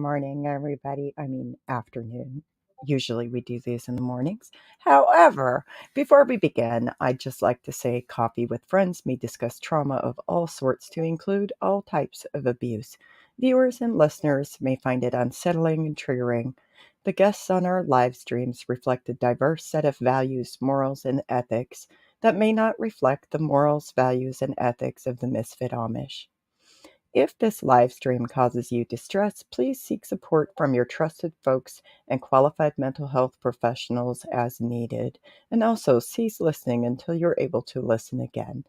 morning, everybody. I mean, afternoon. Usually we do these in the mornings. However, before we begin, I'd just like to say Coffee with Friends may discuss trauma of all sorts to include all types of abuse. Viewers and listeners may find it unsettling and triggering. The guests on our live streams reflect a diverse set of values, morals, and ethics that may not reflect the morals, values, and ethics of the Misfit Amish. If this live stream causes you distress, please seek support from your trusted folks and qualified mental health professionals as needed. And also cease listening until you're able to listen again.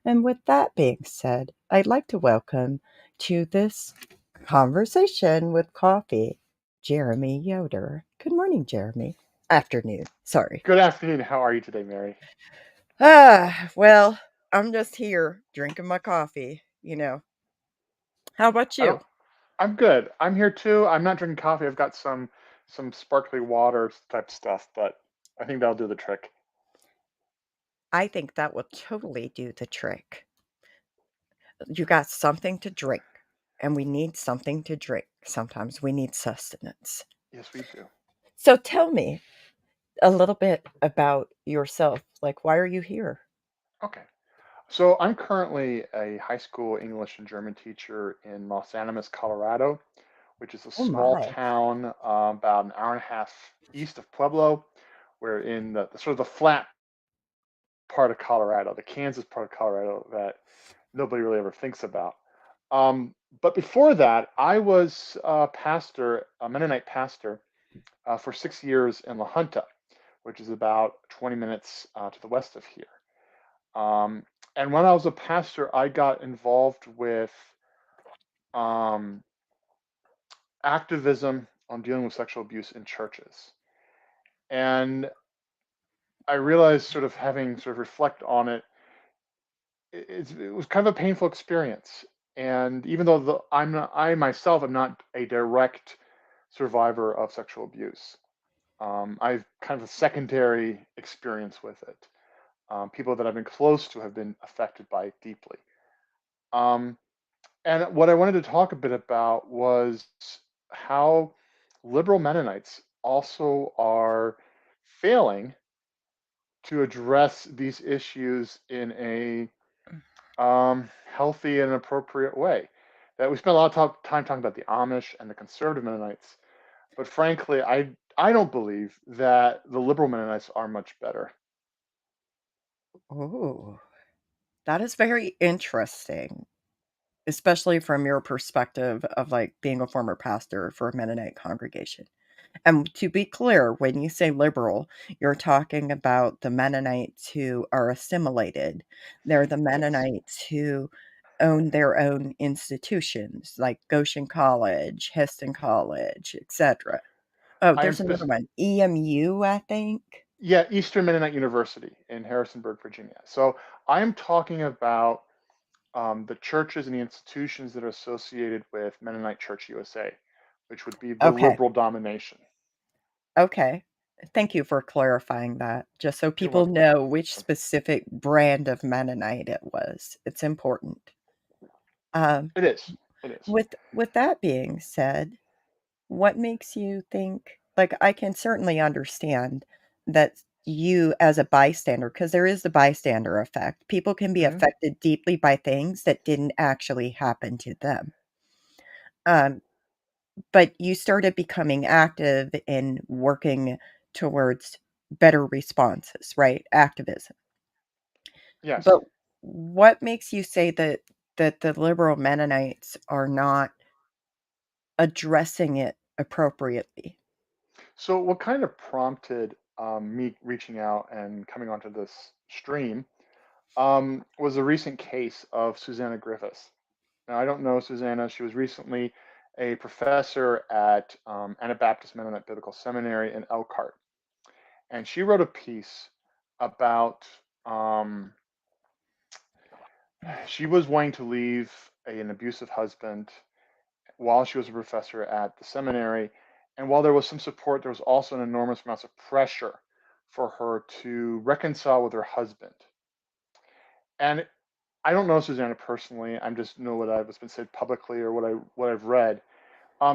And with that being said, I'd like to welcome to this conversation with coffee, Jeremy Yoder. Good morning, Jeremy. Afternoon. Sorry. Good afternoon. How are you today, Mary? Well, I'm just here drinking my coffee. How about I don't. you? I'm good. I'm here too. I'm not drinking coffee. I've got some sparkly water type stuff, but I think that'll do the trick. I think that will totally do the trick. You got something to drink, and we need something to drink. Sometimes we need sustenance. Yes, we do. So tell me a little bit about yourself. Like, why are you here? Okay. So I'm currently a high school English and German teacher in Los Animas, Colorado, which is a Oh small my. town about an hour and a half east of Pueblo. We're in the sort of the flat part of Colorado, the Kansas part of Colorado that nobody really ever thinks about. But before that, I was a pastor, a Mennonite pastor, for 6 years in La Junta, which is about 20 minutes to the west of here. Um, and when I was a pastor, I got involved with um, activism on dealing with sexual abuse in churches. And I realized, sort of having sort of reflect on it, it was kind of a painful experience. And even though I myself am not a direct survivor of sexual abuse, I've kind of a secondary experience with it. People that I've been close to have been affected by it deeply. Um, and what I wanted to talk a bit about was how liberal Mennonites also are failing to address these issues in a healthy and appropriate way. That we spent a lot of time talking about the Amish and the conservative Mennonites, but frankly, I don't believe that the liberal Mennonites are much better. Oh, that is very interesting, especially from your perspective of like being a former pastor for a Mennonite congregation. And to be clear, when you say liberal, you're talking about the Mennonites who are assimilated. They're the Yes, Mennonites who own their own institutions like Goshen College, Heston College, etc. Oh, I am there's another one, EMU, I think. yeah, Eastern Mennonite University in Harrisonburg, Virginia. So I am talking about the churches and the institutions that are associated with Mennonite Church USA, which would be the Okay, liberal domination. okay. Thank you for clarifying that, just so You're people welcome. know which specific brand of Mennonite it was. It's important. Um, It is. It is. with that being said, what makes you think like, I can certainly understand that you as a bystander, because there is the bystander effect. People can be Hmm. affected deeply by things that didn't actually happen to them. Um, but you started becoming active in working towards better responses, right? Activism. Yes. But what makes you say that the liberal Mennonites are not addressing it appropriately? So, what kind of prompted me reaching out and coming onto this stream was a recent case of Susanna Griffiths. Now, I don't know Susanna. She was recently a professor at Anabaptist Mennonite Biblical Seminary in Elkhart. And she wrote a piece about she was wanting to leave an abusive husband while she was a professor at the seminary. And while there was some support, there was also an enormous amount of pressure for her to reconcile with her husband. And I don't know Susanna personally. I just know what's been said publicly or what I've read.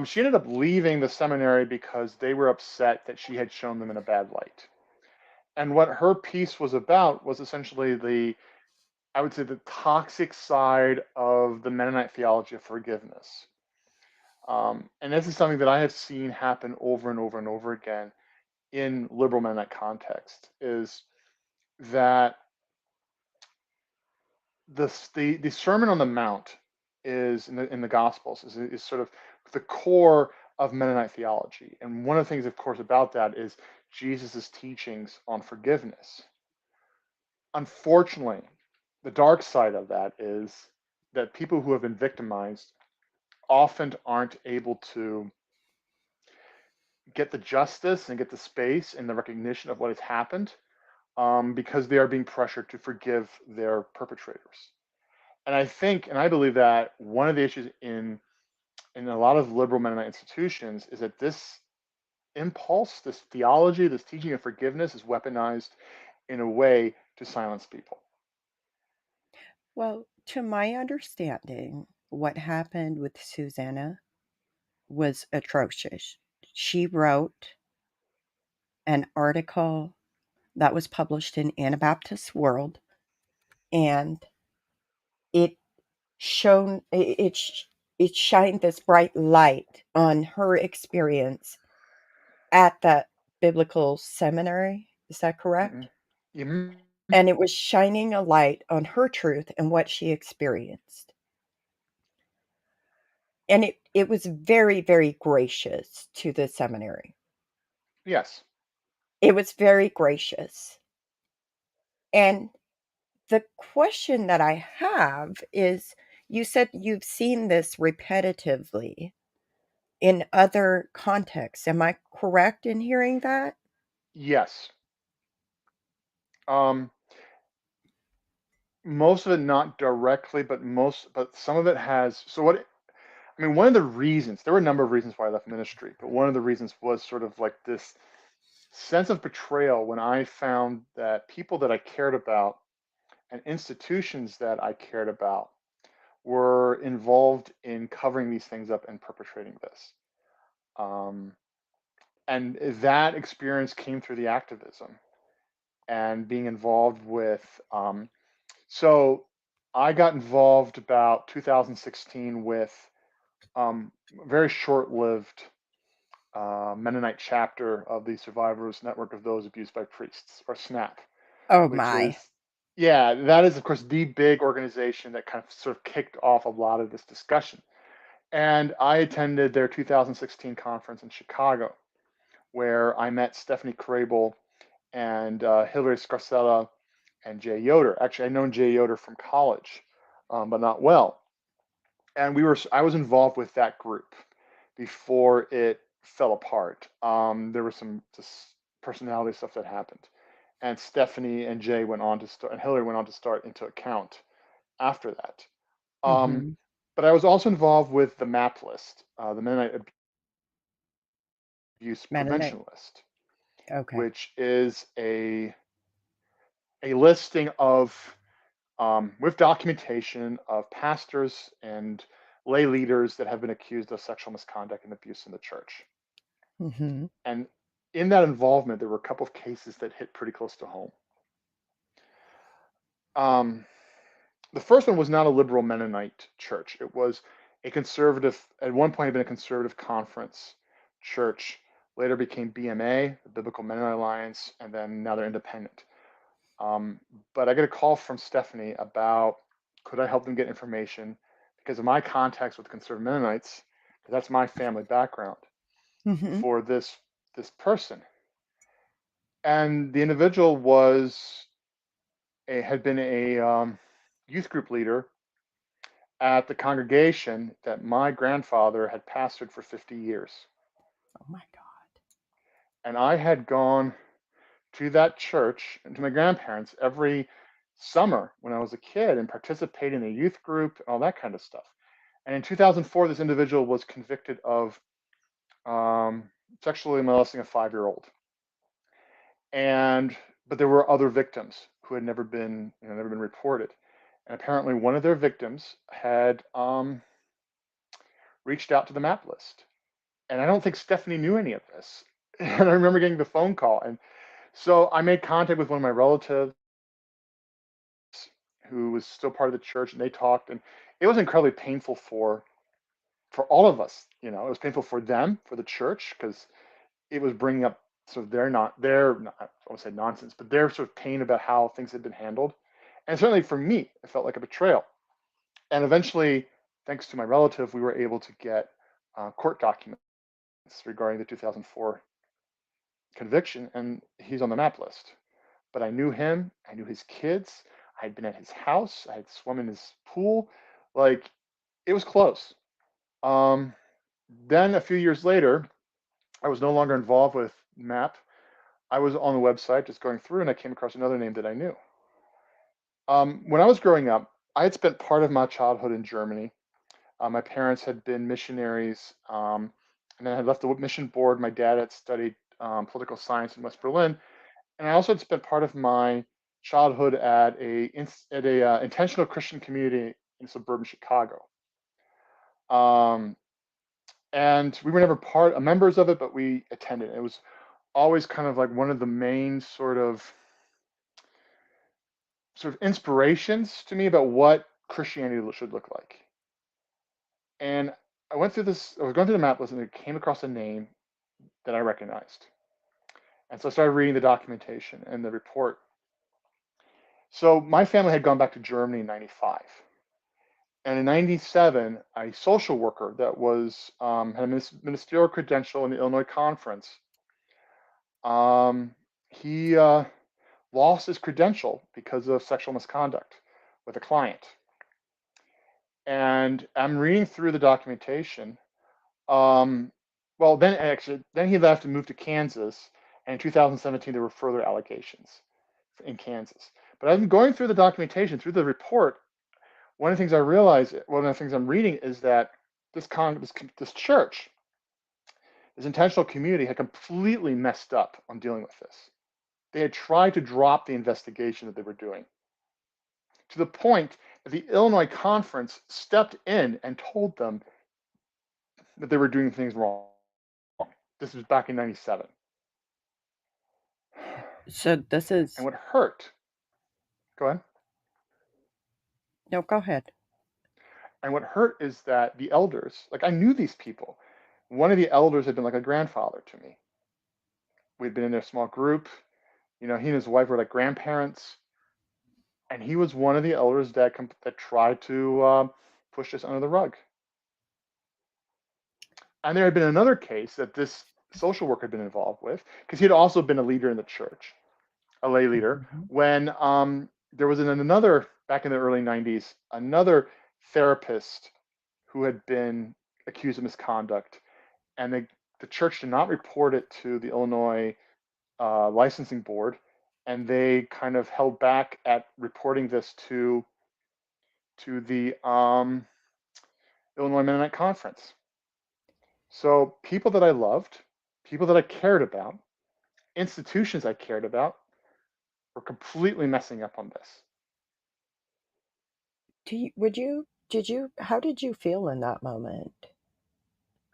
She ended up leaving the seminary because they were upset that she had shown them in a bad light. And what her piece was about was essentially I would say, the toxic side of the Mennonite theology of forgiveness. And this is something that I have seen happen over and over and over again in liberal Mennonite context, is that the Sermon on the Mount is in the Gospels is sort of the core of Mennonite theology. And one of the things, of course, about that is Jesus' teachings on forgiveness. Unfortunately, the dark side of that is that people who have been victimized often aren't able to get the justice and get the space and the recognition of what has happened, because they are being pressured to forgive their perpetrators. And I think, and I believe that one of the issues in a lot of liberal Mennonite institutions is that this impulse, this theology, this teaching of forgiveness is weaponized in a way to silence people. Well, to my understanding, what happened with Susanna was atrocious. She wrote an article that was published in Anabaptist World, and it shone it it shined this bright light on her experience at that biblical seminary. Is that correct? Mm-hmm. And it was shining a light on her truth and what she experienced. And it was very, very gracious to the seminary. Yes. It was very gracious. And the question that I have is, you said you've seen this repetitively in other contexts. Am I correct in hearing that? Yes. Um, most of it not directly, but some of it has. So what? I mean, one of the reasons, there were a number of reasons why I left ministry, but one of the reasons was sort of like this sense of betrayal when I found that people that I cared about and institutions that I cared about were involved in covering these things up and perpetrating this. Um, and that experience came through the activism and being involved with. So I got involved about 2016 with a very short-lived Mennonite chapter of the Survivors Network of Those Abused by Priests, or SNAP, Oh which is, my. yeah, that is, of course, the big organization that kind of sort of kicked off a lot of this discussion. And I attended their 2016 conference in Chicago, where I met Stephanie Crable and Hilary Scarcella and Jay Yoder. Actually, I'd known Jay Yoder from college, but not well. And I was involved with that group before it fell apart. There was some just personality stuff that happened, and Stephanie and Jay went on to start, and Hillary went on to start Into Account after that. Um, Mhm. but I was also involved with the MAP list, the Mennonite Abuse Mennonite. Prevention List, Okay. which is a listing of with documentation of pastors and lay leaders that have been accused of sexual misconduct and abuse in the church. Mhm. And in that involvement, there were a couple of cases that hit pretty close to home. Um, the first one was not a liberal Mennonite church. It was a conservative, at one point, had been a conservative conference church, later became BMA, the Biblical Mennonite Alliance, and then now they're independent. Um, but I get a call from Stephanie about could I help them get information because of my contacts with conservative Mennonites, because that's my family background Mhm. for this person. And the individual had been a youth group leader at the congregation that my grandfather had pastored for 50 years. Oh my god. And I had gone to that church and to my grandparents every summer when I was a kid and participated in a youth group and all that kind of stuff. And in 2004, this individual was convicted of sexually molesting a 5-year-old. And but there were other victims who had never been reported. And apparently, one of their victims had reached out to the MAP list And I don't think Stephanie knew any of this. And I remember getting the phone call. And so I made contact with one of my relatives who was still part of the church, and they talked. And it was incredibly painful for all of us. It was painful for them, for the church, because it was bringing up sort of I won't say nonsense, but their sort of pain about how things had been handled. And certainly for me, it felt like a betrayal. And eventually, thanks to my relative, we were able to get court documents regarding the 2004 conviction, and he's on the map list. But I knew him, I knew his kids, I had been at his house, I had swum in his pool. Like, it was close. Um, then a few years later, I was no longer involved with MAP. I was on the website just going through, and I came across another name that I knew. When I was growing up, I had spent part of my childhood in Germany. My parents had been missionaries, and then I had left the mission board. My dad had studied political science in West Berlin, and I also had spent part of my childhood at a intentional Christian community in suburban Chicago. Um, and we were never members of it, but we attended. It was always kind of like one of the main sort of inspirations to me about what Christianity should look like. And I went through this. I was going through the map list, and I came across a name that I recognized. And so I started reading the documentation and the report. So my family had gone back to Germany in '95, and in '97, a social worker that had a ministerial credential in the Illinois Conference, he lost his credential because of sexual misconduct with a client. And I'm reading through the documentation. Um, well, then he left and moved to Kansas. And in 2017, there were further allegations in Kansas. But as I'm going through the documentation, through the report, one of the things I realized, one of the things I'm reading is that this church, this intentional community, had completely messed up on dealing with this. They had tried to drop the investigation that they were doing, to the point that the Illinois Conference stepped in and told them that they were doing things wrong. This was back in '97. So this And is what hurt, go ahead. no, go ahead. And what hurt is that the elders, like I knew these people. One of the elders had been like a grandfather to me. We'd been in their small group. He and his wife were like grandparents. And he was one of the elders that tried to push this under the rug. And there had been another case that this social worker had been involved with, because he had also been a leader in the church, a lay leader, Mhm. when there was another, back in the early '90s, another therapist who had been accused of misconduct. And the church did not report it to the Illinois licensing board, and they kind of held back at reporting this to the Illinois Mennonite Conference. So people that I loved, people that I cared about, institutions I cared about, were completely messing up on this. How did you feel in that moment?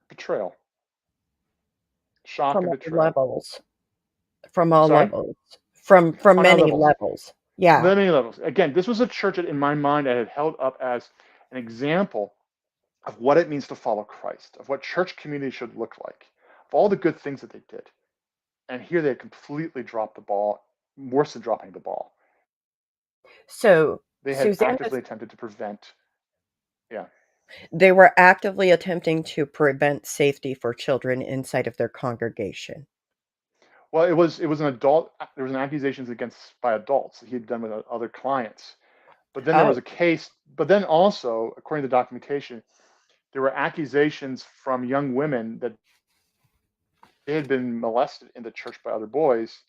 Betrayal, shock From and all betrayal. levels. From I'm all sorry? levels. From On all many levels. levels. Yeah. Many levels. Again, this was a church that in my mind I had held up as an example of what it means to follow Christ, of what church community should look like, of all the good things that they did. And here they completely dropped the ball, worse than dropping the ball. So They had Suzanne actively was attempted to prevent, yeah. they were actively attempting to prevent safety for children inside of their congregation. Well, it was an adult. There was an accusations against by adults that he had done with other clients. But then there was Oh, a case. But then also, according to the documentation, there were accusations from young women that they had been molested in the church by other boys,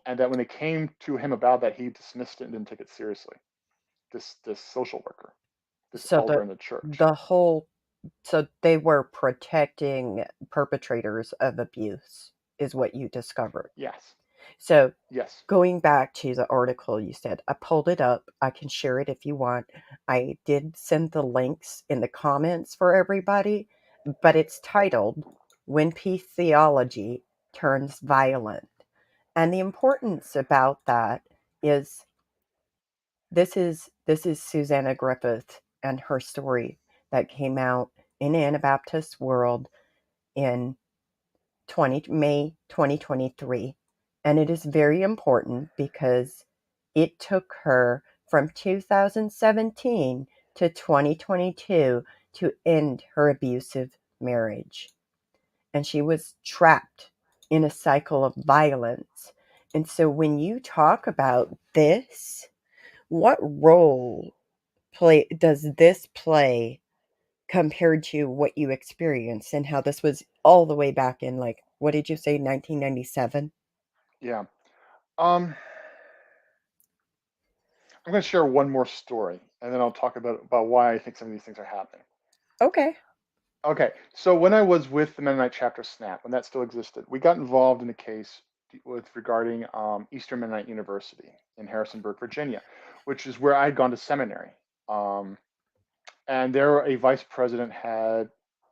and that when they came to him about that, he dismissed it and didn't take it seriously. This social worker, this so elder in the church. the whole so they were protecting perpetrators of abuse is what you discovered. Yes, So yes, going back to the article you said, I pulled it up. I can share it if you want. I did send the links in the comments for everybody, but it's titled when peace theology turns violent. And the importance about that is this is Susanna Griffith and her story that came out in Anabaptist World in 20 May 2023. And it is very important because it took her from 2017 to 2022 to end her abusive marriage. And she was trapped in a cycle of violence. And so when you talk about this, what role does this play compared to what you experienced and how this was all the way back in, like, what did you say, 1997? Yeah. Um, I'm going to share one more story, and then I'll talk about why I think some of these things are happening. Okay. Okay, so when I was with the Mennonite chapter SNAP, when that still existed, we got involved in a case with regarding Eastern Mennonite University in Harrisonburg, Virginia, which is where I'd gone to seminary. Um, and there, a vice president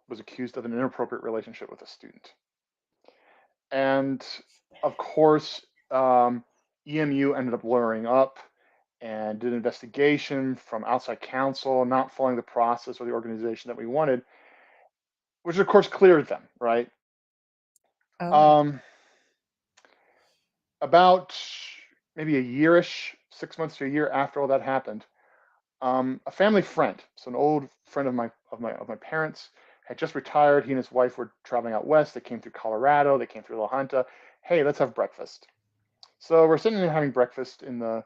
was accused of an inappropriate relationship with a student, and of course, EMU ended up lawyering up and did an investigation from outside counsel, not following the process or the organization that we wanted, which of course cleared them, right? Oh. Um, about maybe a yearish, 6 months to a year after all that happened, a family friend, so an old friend of my parents, had just retired. He and his wife were traveling out west. They came through Colorado. They came through La Junta. Hey, let's have breakfast. So we're sitting there having breakfast in the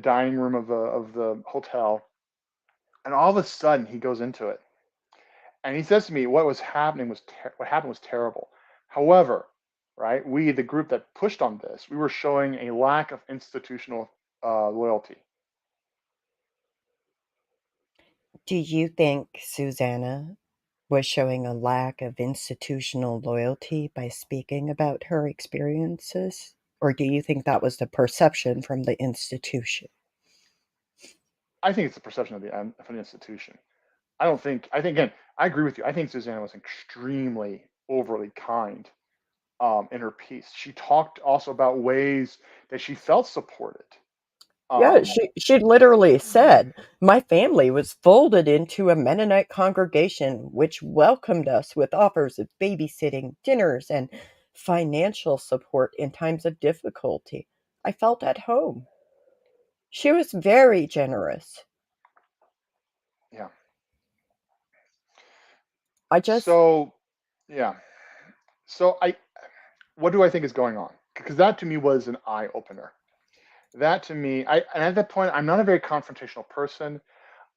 dining room of the hotel, and all of a sudden he goes into it, and he says to me, what happened was terrible. However, right, we, the group that pushed on this, we were showing a lack of institutional loyalty. Do you think Susanna was showing a lack of institutional loyalty by speaking about her experiences? Or do you think that was the perception from the institution? I think it's the perception of an institution. I don't think. I think again. I agree with you. I think Susanna was extremely overly kind in her piece. She talked also about ways that she felt supported. Yeah, Um, she literally said, "My family was folded into a Mennonite congregation which welcomed us with offers of babysitting, dinners, and financial support in times of difficulty. I felt at home." She was very generous. yeah. I just So, yeah. So what do I think is going on? Because that to me was an eye opener. That to me, and at that point, I'm not a very confrontational person.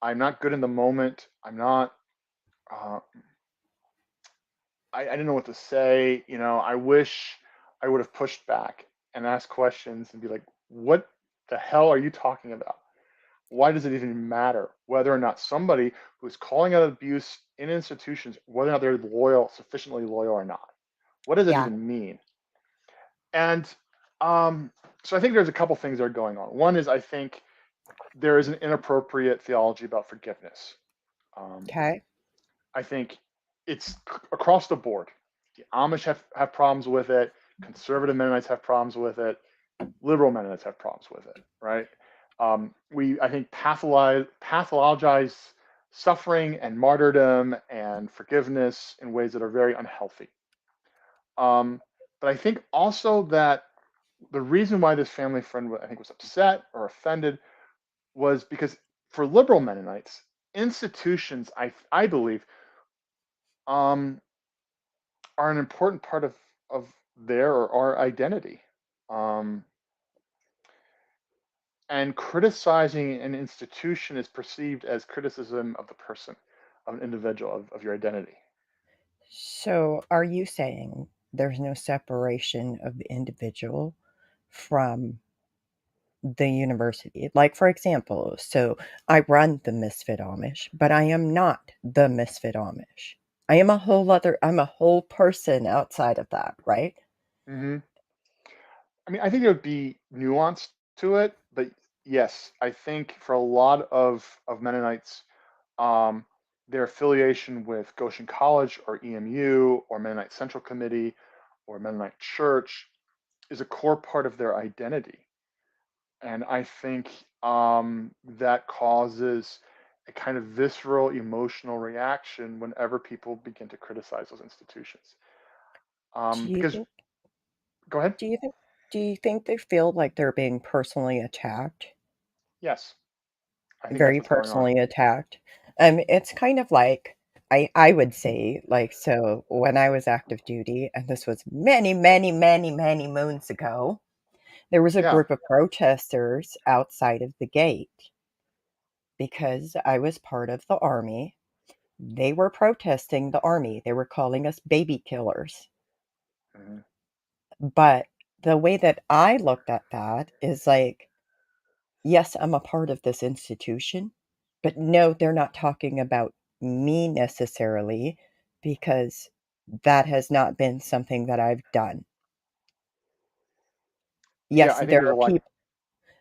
I'm not good in the moment. I'm not. Uh, I didn't know what to say. I wish I would have pushed back and asked questions and be like, "What the hell are you talking about? Why does it even matter whether or not somebody who's calling out abuse in institutions, whether or not they're loyal, sufficiently loyal or not? What does that yeah, even mean?" And um, so I think there's a couple things that are going on. One is I think there is an inappropriate theology about forgiveness. Um, okay. I think it's across the board. The Amish have problems with it. Conservative Mennonites have problems with it. Liberal Mennonites have problems with it. Right? We, I think, pathologize suffering and martyrdom and forgiveness in ways that are very unhealthy. But I think also that the reason why this family friend, I think, was upset or offended was because for liberal Mennonites, institutions, I believe, um, are an important part of their or our identity. Um, and criticizing an institution is perceived as criticism of the person, of an individual, of your identity. So are you saying there's no separation of the individual from the university? Like, for example, so I run the Misfit Amish, but I am not the Misfit Amish. I'm a whole person outside of that, right? Hmm. I mean, I think there would be nuance to it, but yes, I think for a lot of Mennonites, um, their affiliation with Goshen College or EMU or Mennonite Central Committee or Mennonite Church is a core part of their identity. And I think that causes a kind of visceral emotional reaction whenever people begin to criticize those institutions. Do you Because, think go ahead. do you think do you think they feel like they're being personally attacked? Yes, I think that's Very what's going on. personally attacked? It's kind of like I would say, like, so when I was active duty, and this was many, many, many, many moons ago, there was a Yeah. group of protesters outside of the gate because I was part of the army. They were protesting the army. They were calling us baby killers. Hmm. But the way that I looked at that is like, yes, I'm a part of this institution, but no, they're not talking about me necessarily because that has not been something that I've done. Yeah, Yes, I think there's a lack.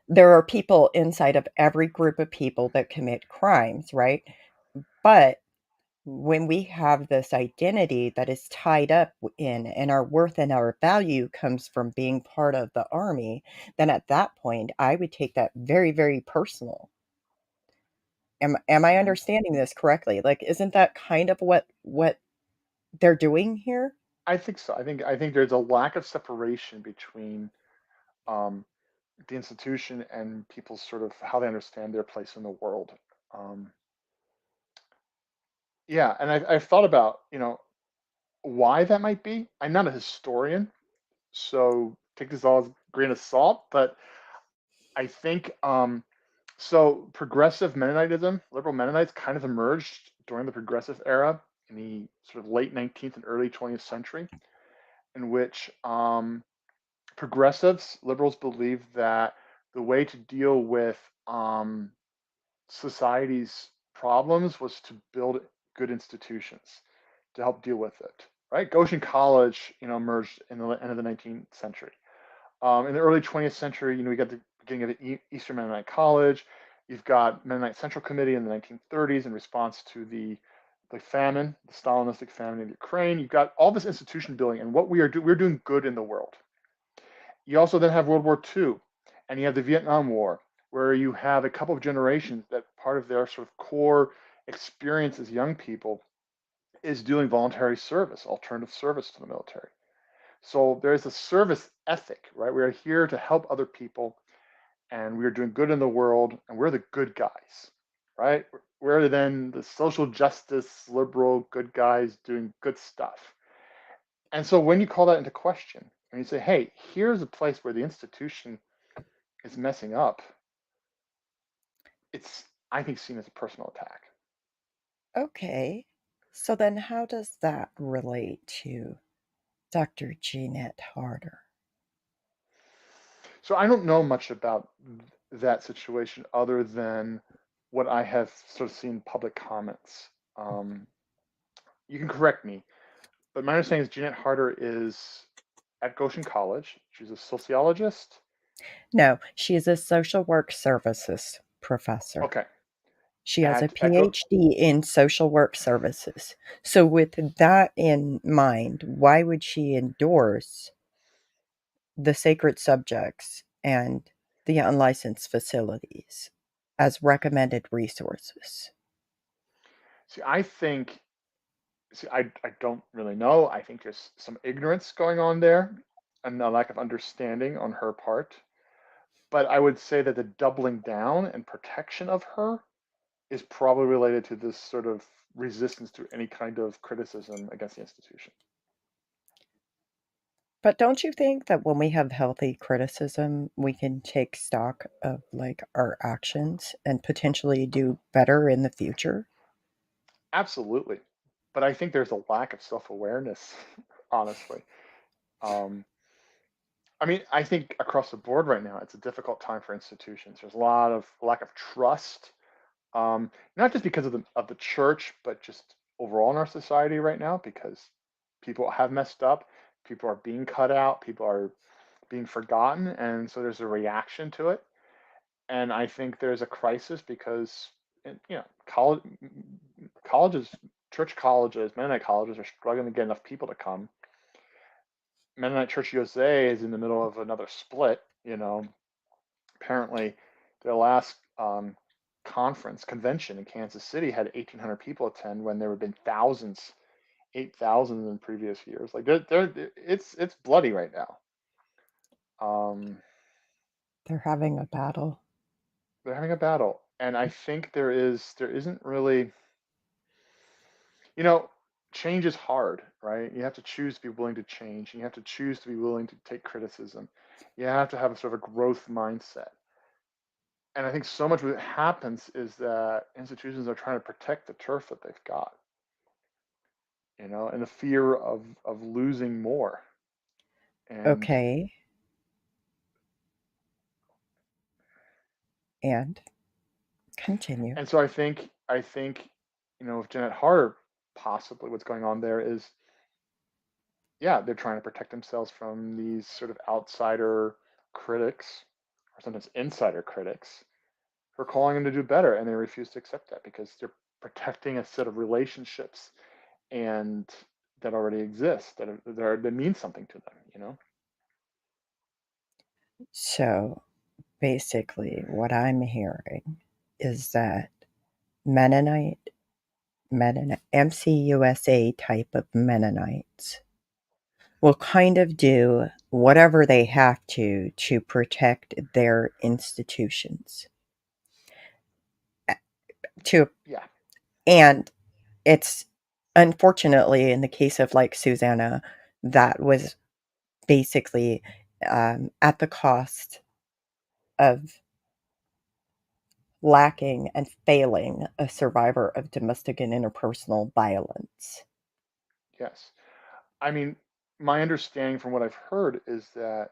there are people inside of every group of people that commit crimes, right? But when we have this identity that is tied up in and our worth and our value comes from being part of the army, then at that point I would take that very, very personal. Am I Mhm. understanding this correctly? Like, isn't that kind of what they're doing here? I think so. I think there's a lack of separation between um, the institution and people's sort of how they understand their place in the world. Um, yeah, and I've thought about why that might be. I'm not a historian, so take this all as a grain of salt, but I think so. Progressive Mennonitism, liberal Mennonites, kind of emerged during the progressive era in the sort of late 19th and early 20th century, in which progressives, liberals, believe that the way to deal with society's problems was to build good institutions to help deal with it. Right? Goshen College, emerged in the end of the 19th century. In the early 20th century, we got the beginning of the Eastern Mennonite College. You've got Mennonite Central Committee in the 1930s in response to the famine, the Stalinistic famine in Ukraine. You've got all this institution building, and what we're doing good in the world. You also then have World War II, and you have the Vietnam War, where you have a couple of generations that part of their sort of core experience as young people is doing voluntary service, alternative service to the military. So there's a service ethic, right? We are here to help other people, and we are doing good in the world, and we're the good guys, right? We're then the social justice, liberal good guys doing good stuff. And so when you call that into question, and you say, hey, here's a place where the institution is messing up, it's, I think, seen as a personal attack. Okay. So then how does that relate to Dr. Jeanette Harder? So I don't know much about that situation other than what I have sort of seen public comments. Um, you can correct me, but my understanding is Jeanette Harder is at Goshen College. She's a sociologist. No, she is a social work services professor. Okay, She has a at Go. PhD in social work services. So with that in mind, why would she endorse the sacred subjects and the unlicensed facilities as recommended resources? See, I think. See, I don't really know. I think there's some ignorance going on there and a lack of understanding on her part. But I would say that the doubling down and protection of her is probably related to this sort of resistance to any kind of criticism against the institution. But don't you think that when we have healthy criticism, we can take stock of like our actions and potentially do better in the future? Absolutely. But I think there's a lack of self awareness, honestly. Um, I mean, I think across the board right now, it's a difficult time for institutions. There's a lot of lack of trust, not just because of the church, but just overall in our society right now, because people have messed up, people are being cut out, people are being forgotten, and so there's a reaction to it. And I think there's a crisis because college colleges, church colleges, Mennonite colleges are struggling to get enough people to come. Mennonite Church USA is in the middle of another split. Apparently, their last convention in Kansas City had 1,800 people attend when there have been thousands, 8,000 in previous years. Like it's bloody right now. Um, They're having a battle. they're having a battle, and I think there isn't really, you know, change is hard, right? You have to choose to be willing to change, and you have to choose to be willing to take criticism. You have to have a sort of a growth mindset. And I think so much what happens is that institutions are trying to protect the turf that they've got, and the fear of losing more. And Okay. And continue. and so I think, with Jeanette Harder, possibly what's going on there is, yeah, they're trying to protect themselves from these sort of outsider critics, or sometimes insider critics, who are calling them to do better, and they refuse to accept that because they're protecting a set of relationships and that already exist, that mean something to them. So basically, what I'm hearing is that Mennonite, MCUSA type of Mennonites will kind of do whatever they have to protect their institutions. To Yeah. and it's unfortunately in the case of like Susanna, that was basically at the cost of lacking and failing a survivor of domestic and interpersonal violence. Yes. I mean, my understanding from what I've heard is that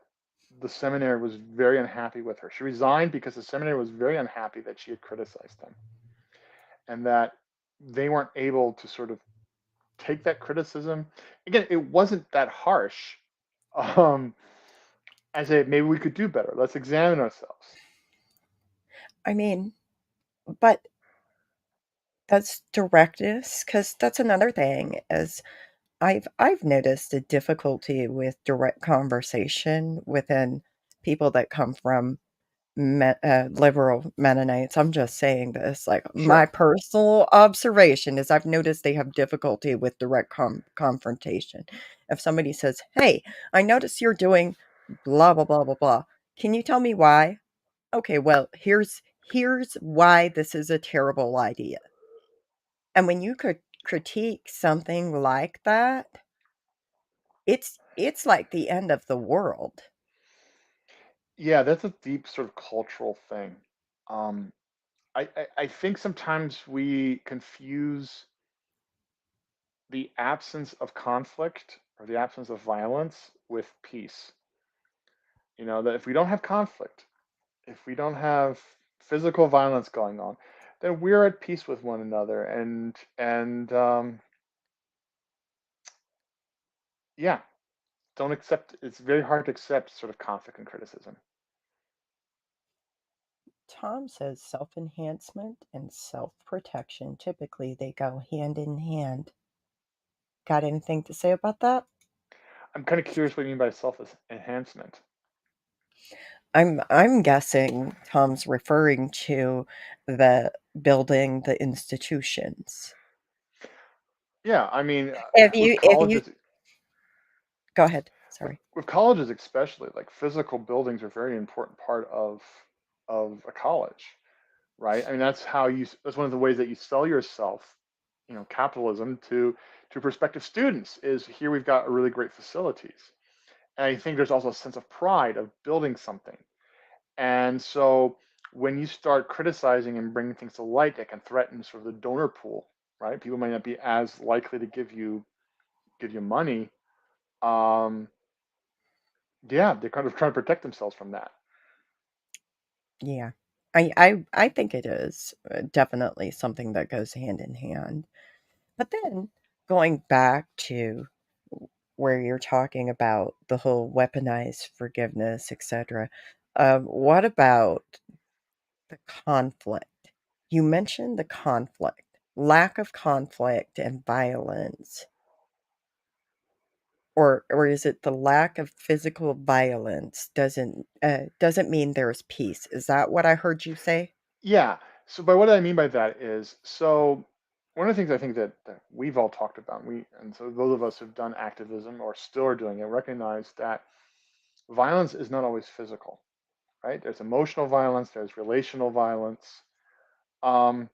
the seminary was very unhappy with her. She resigned because the seminary was very unhappy that she had criticized them, and that they weren't able to sort of take that criticism. Again, it wasn't that harsh. Um, I say maybe we could do better. Let's examine ourselves. I mean, but that's directives because that's another thing is I've noticed a difficulty with direct conversation within people that come from liberal Mennonites. I'm just saying this. Like my Sure. personal observation is I've noticed they have difficulty with direct confrontation. If somebody says, "Hey, I notice you're doing blah blah blah blah blah. Can you tell me why?" Okay, well, here's why this is a terrible idea. And when you could critique something like that, it's like the end of the world. Yeah, that's a deep sort of cultural thing. Um, I think sometimes we confuse the absence of conflict or the absence of violence with peace. That if we don't have conflict, if we don't have physical violence going on, then we're at peace with one another. And yeah, don't accept. It's very hard to accept sort of conflict and criticism. Tom says self-enhancement and self-protection, typically they go hand in hand. Got anything to say about that? I'm kind of curious what you mean by self enhancement. I'm guessing Tom's referring to the building the institutions. Yeah, I mean, If with you colleges, go ahead. with, Sorry. with colleges especially, like physical buildings are a very important part of a college, right? I mean, that's one of the ways that you sell yourself, capitalism to prospective students is here we've got really great facilities. And I think there's also a sense of pride of building something. And so when you start criticizing and bringing things to light that can threaten sort of the donor pool, right? People might not be as likely to give you money. Um, yeah, they're kind of trying to protect themselves from that. Yeah. I think it is definitely something that goes hand in hand. But then going back to where you're talking about the whole weaponized forgiveness, etc. What about the conflict? You mentioned the conflict. lack of conflict and violence, or is it the lack of physical violence doesn't mean there's peace? Is that what I heard you say? Yeah. So, by what I mean by that is, so one of the things I think that we've all talked about, and so those of us who've done activism or still are doing it, recognize that violence is not always physical, right? There's emotional violence, there's relational violence. Um,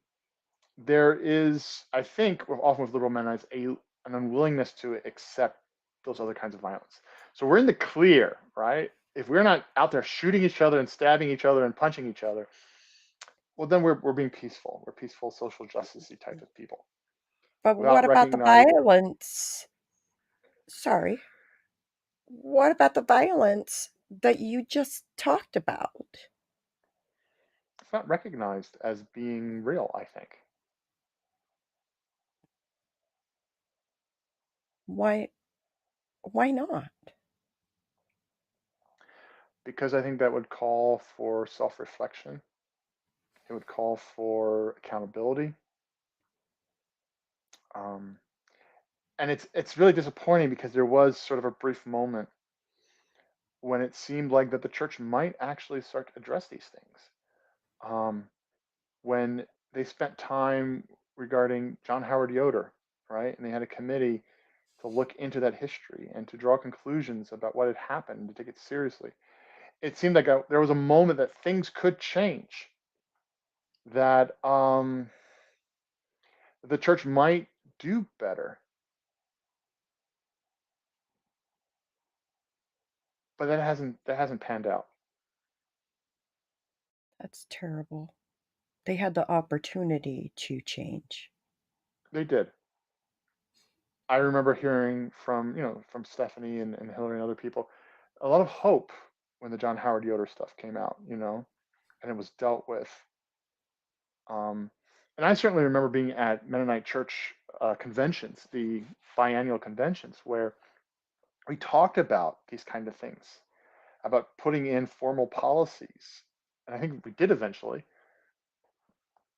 there is, I think, often with liberal Mennonites, an unwillingness to accept those other kinds of violence. So we're in the clear, right? If we're not out there shooting each other and stabbing each other and punching each other, well, then we're being peaceful. We're peaceful, social justice type of people But what without about the recognizing. violence? Sorry. What about the violence that you just talked about? It's not recognized as being real, I think, Why why not? because I think that would call for self reflection. It would call for accountability. Um, and it's really disappointing because there was sort of a brief moment when it seemed like that the church might actually start to address these things. Um, when they spent time regarding John Howard Yoder, right? And they had a committee to look into that history and to draw conclusions about what had happened and to take it seriously. It seemed like there was a moment that things could change, that the church might do better, but that hasn't panned out. That's terrible. They had the opportunity to change. They did. I remember hearing from Stephanie and Hillary and other people a lot of hope when the John Howard Yoder stuff came out, and it was dealt with. Um, and I certainly remember being at Mennonite church conventions, the biannual conventions, where we talked about these kind of things, about putting in formal policies. And I think we did eventually,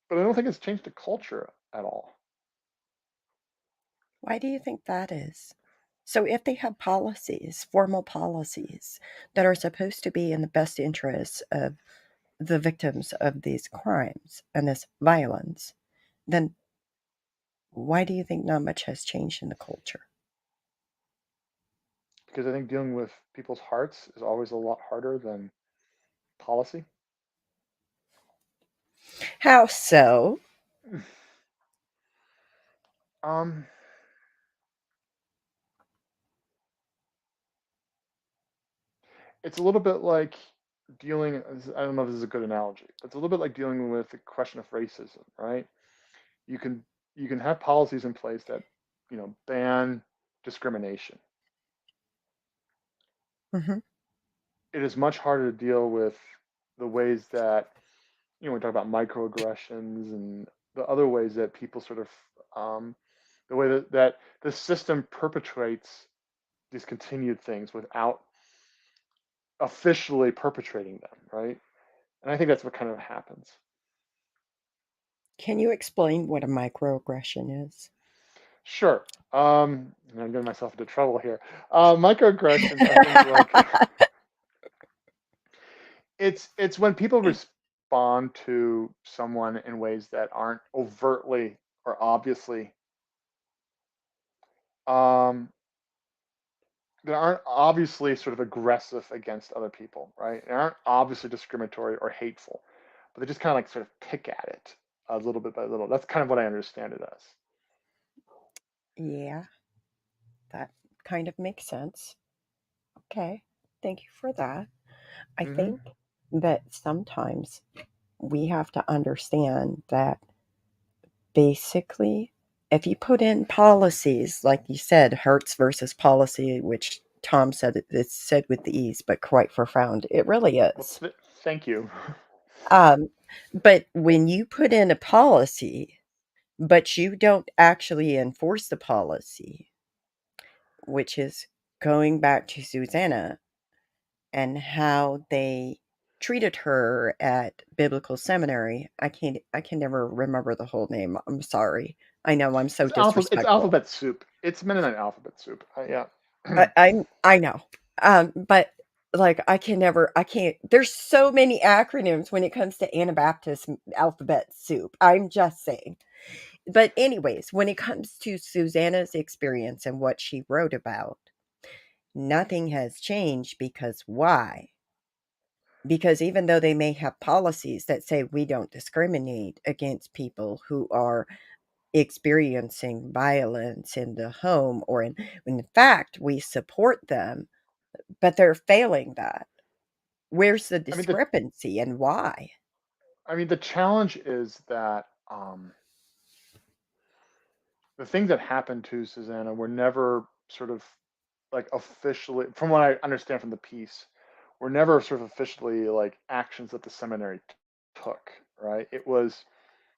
but I don't think it's changed the culture at all. Why do you think that is? So, if they have policies, formal policies, that are supposed to be in the best interests of the victims of these crimes and this violence, then why do you think not much has changed in the culture? Because I think dealing with people's hearts is always a lot harder than policy. How so? Um, it's a little bit like dealing. I don't know if this is a good analogy, but it's a little bit like dealing with the question of racism, right? You can you can have policies in place that ban discrimination. Hmm. It is much harder to deal with the ways that we talk about microaggressions and the other ways that people sort of the way that the system perpetrates these continued things without officially perpetrating them, right? And I think that's what kind of happens. Can you explain what a microaggression is? Sure. And I'm getting myself into trouble here. Microaggressions are things like it's when people respond to someone in ways that aren't overtly or obviously um, that aren't obviously sort of aggressive against other people, right? They aren't obviously discriminatory or hateful, but they just kind of like sort of pick at it a little bit by little. That's kind of what I understand it as. Yeah, that kind of makes sense. Okay, thank you for that. I Hmm. think that sometimes we have to understand that basically, if you put in policies, like you said, Hertz versus policy, which Tom said it's said with ease, but quite profound. It really Well, is. thank you. Um, but when you put in a policy, but you don't actually enforce the policy, which is going back to Susanna and how they treated her at biblical seminary. I can never remember the whole name. I'm sorry. I know I'm so It's disrespectful. alphabet soup. It's Mennonite alphabet soup. Yeah. I know. But like I can't there's so many acronyms when it comes to Anabaptist alphabet soup. I'm just saying. But anyways, when it comes to Susanna's experience and what she wrote about, nothing has changed because why? Because even though they may have policies that say we don't discriminate against people who are experiencing violence in the home or in fact we support them, but they're failing that. Where's the I mean discrepancy and why? the challenge is that the things that happened to Susanna were never sort of like officially, from what I understand from the piece, were never sort of officially like actions that the seminary took. Right? It was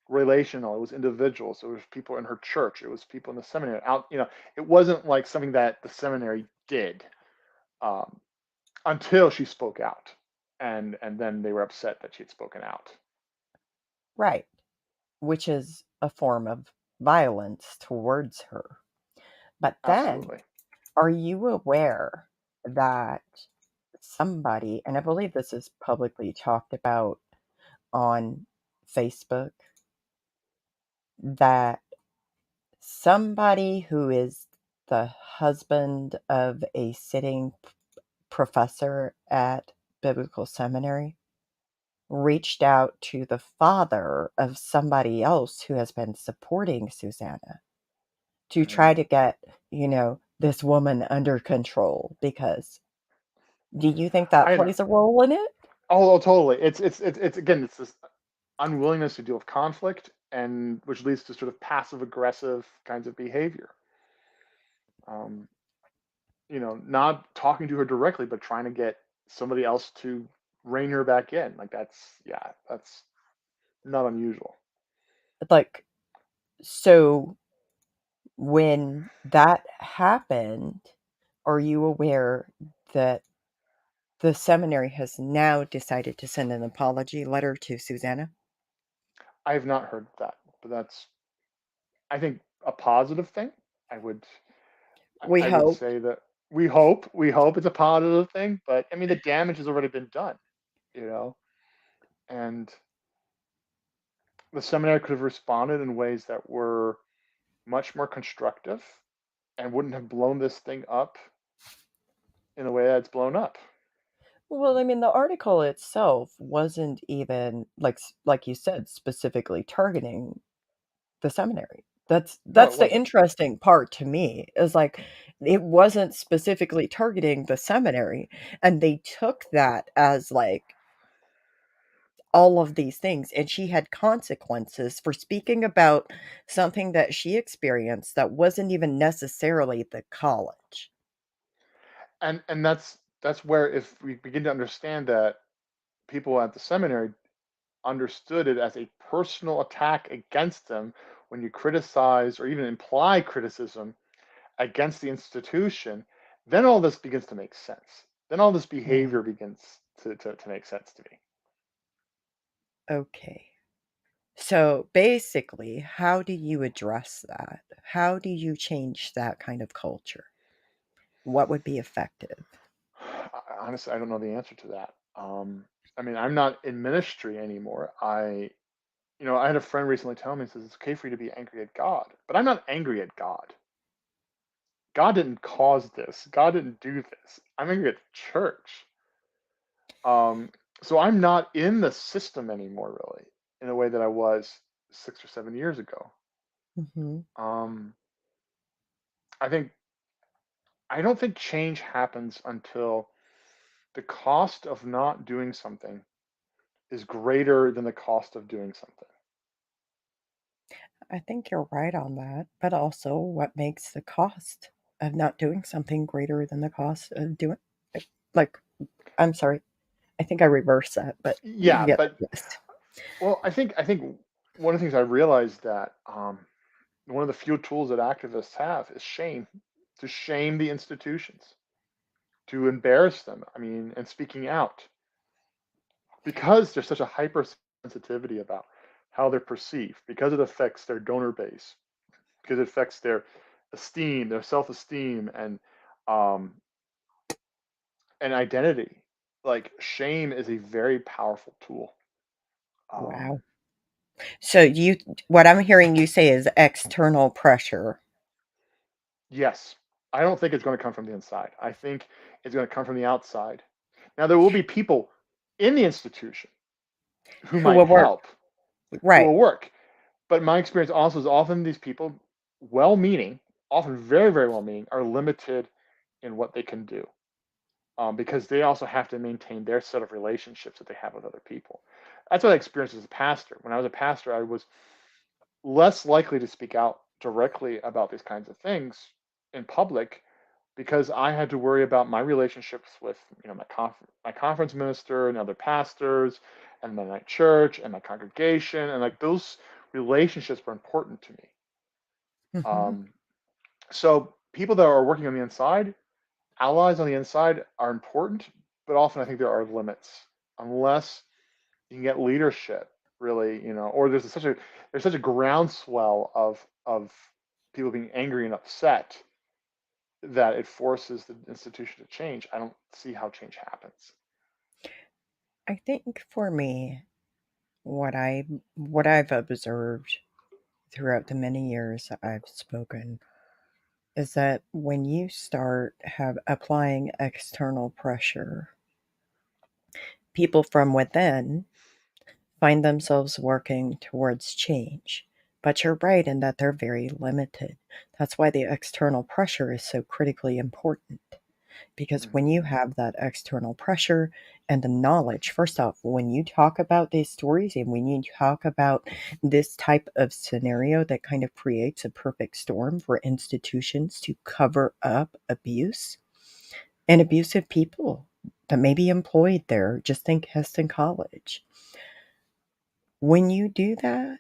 relational. It was individuals. It was people in her church. It was people in the seminary. Out, it wasn't like something that the seminary did um, until she spoke out, and then they were upset that she had spoken out. Right, which is a form of violence towards her. But then, Absolutely. are you aware that somebody, and I believe this is publicly talked about on Facebook, that somebody who is the husband of a sitting professor at biblical seminary reached out to the father of somebody else who has been supporting Susanna to try Mm. to get, this woman under control because do you think that I know. plays a role in it? Oh, totally. It's again, it's this unwillingness to deal with conflict, and which leads to sort of passive aggressive kinds of behavior. Um, not talking to her directly, but trying to get somebody else to rein her back in. Like that's not unusual. Like, so when that happened, are you aware that the seminary has now decided to send an apology letter to Susanna? I have not heard that, but that's, I think, a positive thing. I would We I would hope. say that we hope it's a positive thing, but I mean the damage has already been done, you know, and the seminary could have responded in ways that were much more constructive and wouldn't have blown this thing up in the way that it's blown up. Well, I mean, the article itself wasn't even like you said, specifically targeting the seminary. No, it That's the wasn't. interesting part to me, is like it wasn't specifically targeting the seminary, and they took that as like all of these things, and she had consequences for speaking about something that she experienced that wasn't even necessarily the college. And that's where, if we begin to understand that people at the seminary understood it as a personal attack against them, when you criticize or even imply criticism against the institution, then all this begins to make sense. Then all this Mm, behavior begins to make sense to me. okay. So basically, how do you address that? How do you change that kind of culture? What would be effective? Honestly, I don't know the answer to that. I mean, I'm not in ministry anymore. I had a friend recently tell me, says it's okay for you to be angry at God, but I'm not angry at God. God didn't cause this. God didn't do this. I'm angry at the church. Um, so I'm not in the system anymore, really, in a way that I was 6 or 7 years ago. Mhm. Um, I think I don't think change happens until the cost of not doing something is greater than the cost of doing something. I think you're right on that, but also what makes the cost of not doing something greater than the cost of doing like, I'm sorry, I think I reversed that, but Yeah, yeah, but yes. well, I think one of the things I realized that one of the few tools that activists have is shame, to shame the institutions, to embarrass them. I mean, and speaking out. because there's such a hypersensitivity about how they're perceived, because it affects their donor base, because it affects their esteem, their self-esteem, um, and identity. Like shame is a very powerful tool. Um, Wow. So what I'm hearing you say is external pressure. yes, I don't think it's going to come from the inside. I think it's going to come from the outside. Now, there will be people in the institution who Who might will work? help, who Right. will work. But my experience also is often these people, well meaning, often very, very well meaning, are limited in what they can do because they also have to maintain their set of relationships that they have with other people. That's what I experienced as a pastor. When I was a pastor, I was less likely to speak out directly about these kinds of things in public because I had to worry about my relationships with my conference minister and other pastors and my night church and my congregation, and like those relationships were important to me. Hmm. Um, so people that are working on the inside, allies on the inside, are important, but often I think there are limits unless you can get leadership really, or there's such a groundswell of people being angry and upset that it forces the institution to change. I don't see how change happens. I think for me, what I've observed throughout the many years that I've spoken is that when you start have applying external pressure, people from within find themselves working towards change. But you're right in that they're very limited. That's why the external pressure is so critically important. Because when Hmm. you have that external pressure and the knowledge, first off, when you talk about these stories and when you talk about this type of scenario that kind of creates a perfect storm for institutions to cover up abuse and abusive people that may be employed there, just think Heston College. When you do that,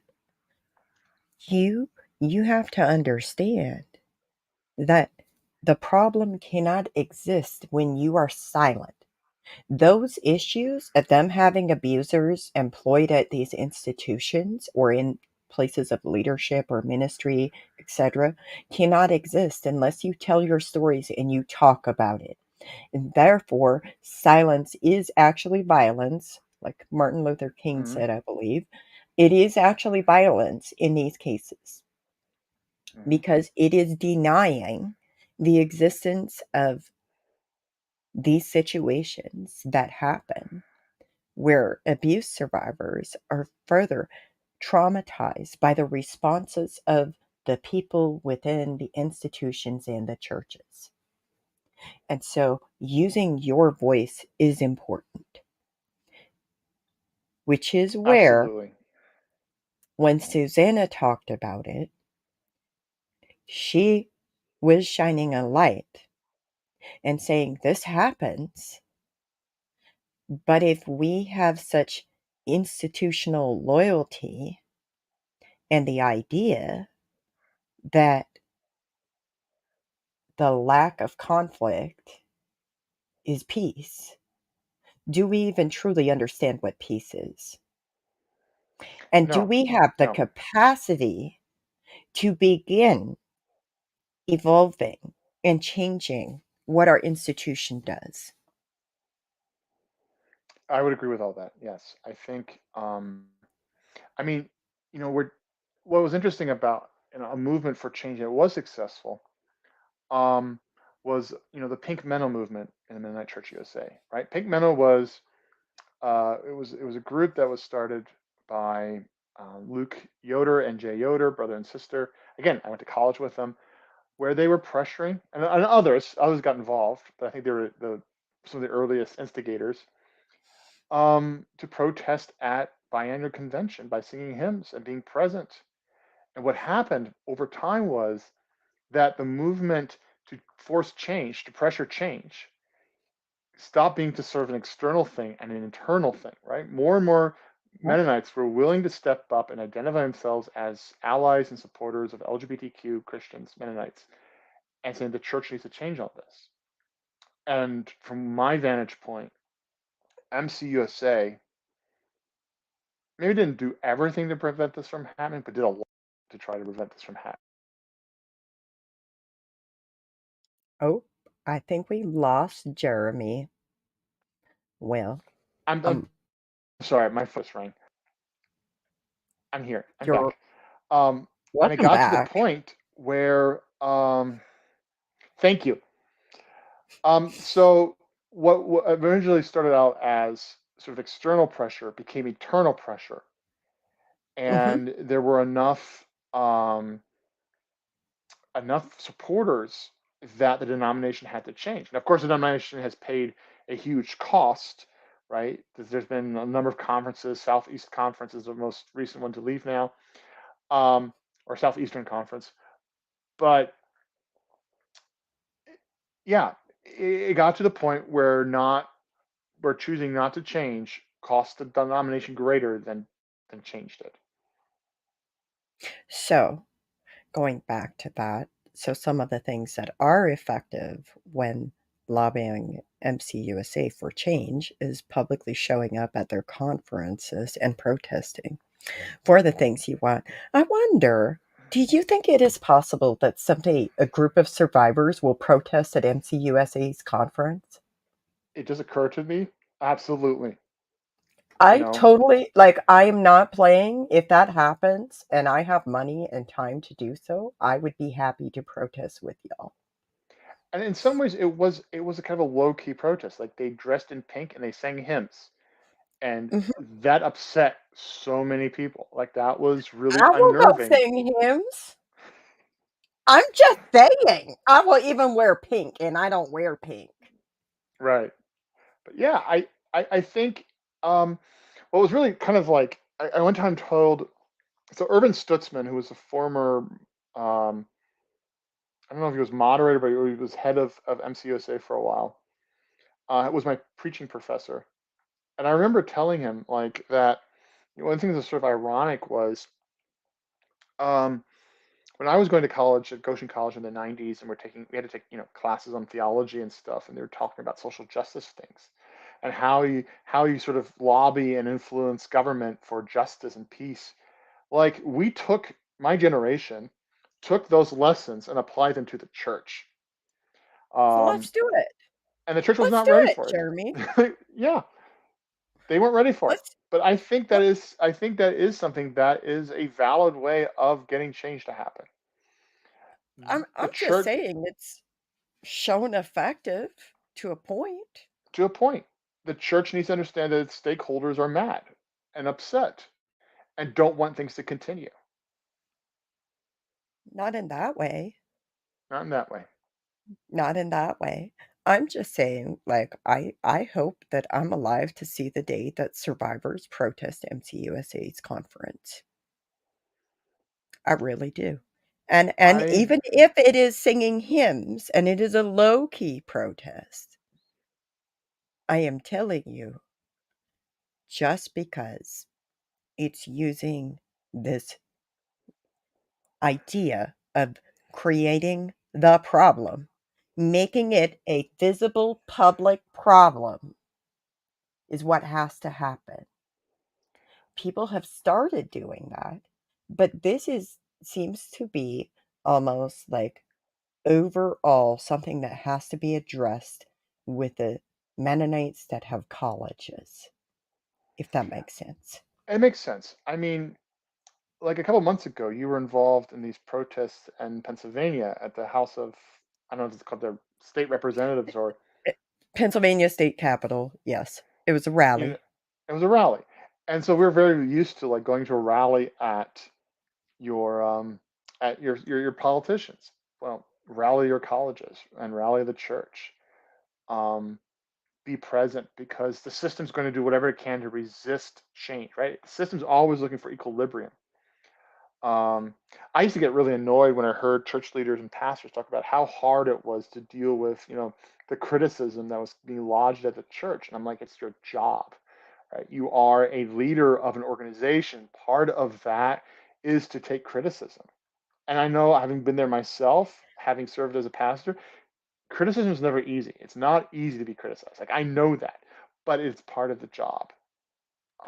you you have to understand that the problem cannot exist when you are silent. Those issues of them having abusers employed at these institutions or in places of leadership or ministry, etc., cannot exist unless you tell your stories and you talk about it. And therefore, silence is actually violence, like Martin Luther King Hmm. said, I believe. It is actually violence in these cases Hmm. because it is denying the existence of these situations that happen where abuse survivors are further traumatized by the responses of the people within the institutions and the churches. And so using your voice is important, which is where Absolutely. when Susanna talked about it, she was shining a light and saying, this happens. But if we have such institutional loyalty and the idea that the lack of conflict is peace, do we even truly understand what peace is? And do No, we have the no, capacity to begin evolving and changing what our institution does? I would agree with all that. Yes, I think. I mean, we're what was interesting about a movement for change that was successful um, was the Pink Menno movement in the Mennonite Church USA. Right, Pink Menno was it was a group that was started by Luke Yoder and Jay Yoder, brother and sister. Again, I went to college with them, where they were pressuring, and others got involved, but I think they were some of the earliest instigators to protest at biannual convention by singing hymns and being present. And what happened over time was that the movement to force change, to pressure change, stopped being to serve an external thing and an internal thing, right? More and more Right. Mennonites were willing to step up and identify themselves as allies and supporters of LGBTQ Christians, Mennonites, and saying the church needs to change all this. And from my vantage point, MCUSA maybe didn't do everything to prevent this from happening, but did a lot to try to prevent this from happening. Oh, I think we lost Jeremy. Well, I'm um, sorry, my foot's rang. I'm here. I'm you're back. And it welcome got to the back. point where, thank you. So what originally started out as sort of external pressure became internal pressure, Hmm. and there were um, enough supporters that the denomination had to change. And of course, the denomination has paid a huge cost, right? There's been a number of conferences. Southeast Conference is the most recent one to leave now, um, or Southeastern Conference. But yeah, it got to the point where not where choosing not to change cost the denomination greater than changed it. So, going back to that, so some of the things that are effective when lobbying MCUSA for change is publicly showing up at their conferences and protesting for the things you want. I wonder, do you think it is possible that someday a group of survivors will protest at MCUSA's conference? It just occurred to me, absolutely. You I know, totally like I am not playing. If that happens and I have money and time to do so, I would be happy to protest with y'all. and in some ways it was a kind of a low key protest. Like they dressed in pink and they sang hymns, and Mhm. that upset so many people. Like that was really I will go unnerving, sing hymns. I'm just saying. I will even wear pink, and I don't wear pink. right? But yeah, I think what was really kind of like I one time told so Urban Stutzman, who was a former I don't know if he was moderator, but he was head of MCUSA for a while. Was my preaching professor, and I remember telling him like that. One thing that's sort of ironic was um, when I was going to college at Goshen College in the '90s, and we had to take classes on theology and stuff, and they were talking about social justice things, and how you sort of lobby and influence government for justice and peace. Like we took my generation took those lessons and applied them to the church. So Um, let's do it. and the church was Let's not do ready it, for Jeremy. it. Yeah, they weren't ready for it. Let's. But Let, I think that is something that is a valid way of getting change to happen. The I'm just church, saying it's shown effective to a point. to a point, the church needs to understand that its stakeholders are mad and upset and don't want things to continue. Not in that way. Not in that way. Not in that way. I'm just saying, like, I hope that I'm alive to see the day that survivors protest MCUSA's conference. I really do. And I even if it is singing hymns and it is a low key protest, I am telling you, just because it's using this idea of creating the problem, making it a visible public problem is what has to happen. People have started doing that, but this is seems to be almost like overall something that has to be addressed with the Mennonites that have colleges, if that makes sense. It makes sense. I mean, like a couple months ago, you were involved in these protests in Pennsylvania at the House of, I don't know if it's called their state representatives or, Eh, Pennsylvania State Capitol, yes. It was a you know, rally. it was a rally. And so we're very used to like going to a rally your um your politicians. Well, rally your colleges and rally the church. Um, be present because the system's going to do whatever it can to resist change, right? The system's always looking for equilibrium. Um, I used to get really annoyed when I heard church leaders and pastors talk about how hard it was to deal with, the criticism that was being lodged at the church. And I'm like, it's your job, right? You are a leader of an organization. Part of that is to take criticism. And I know, having been there myself, having served as a pastor, criticism is never easy. It's not easy to be criticized. Like I know that, but it's part of the job.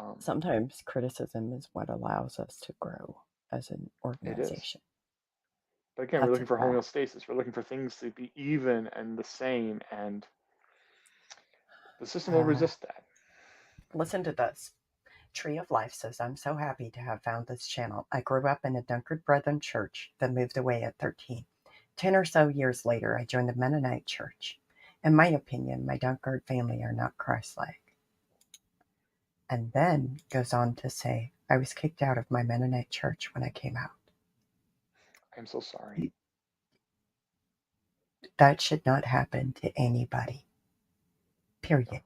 Um, Sometimes criticism is what allows us to grow as an it is. organization. But again, we're That's looking a for fact. homeostasis. We're looking for things to be even and the same, and the system will Uh, resist that. Listen to this. Tree of Life says, I'm so happy to have found this channel. I grew up in a Dunkard Brethren church, then moved away at 13. 10 or so years later, I joined the Mennonite church. In my opinion, my Dunkard family are not Christ like. And then goes on to say, I was kicked out of my Mennonite church when I came out. I'm so sorry. That should not happen to anybody, period.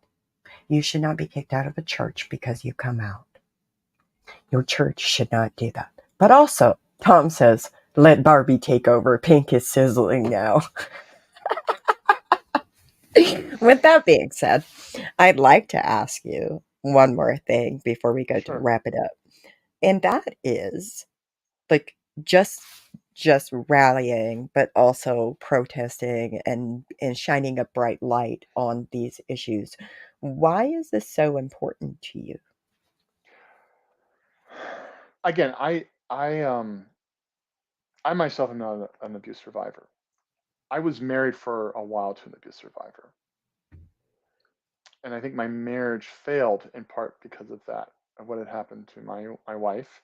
You should not be kicked out of a church because you come out. Your church should not do that. But also, Tom says, let Barbie take over. Pink is sizzling now. With that being said, I'd like to ask you one more thing before we go to Sure. wrap it up. And that is like just just rallying but also protesting and shining a bright light on these issues. Why is this so important to you? Again, I myself am not an abuse survivor. I was married for a while to an abuse survivor, and I think my marriage failed in part because of that, of what had happened to my wife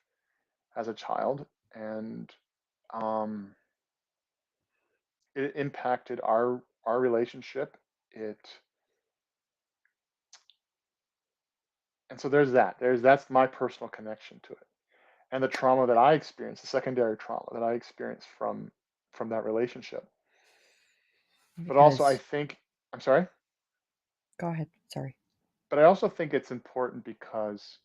as a child, and um, it impacted our relationship. It and so there's that. That's my personal connection to it, and the trauma that I experienced, the secondary trauma that I experienced from that relationship. But also, I Because think I'm sorry, go ahead, sorry. but I also think it's important because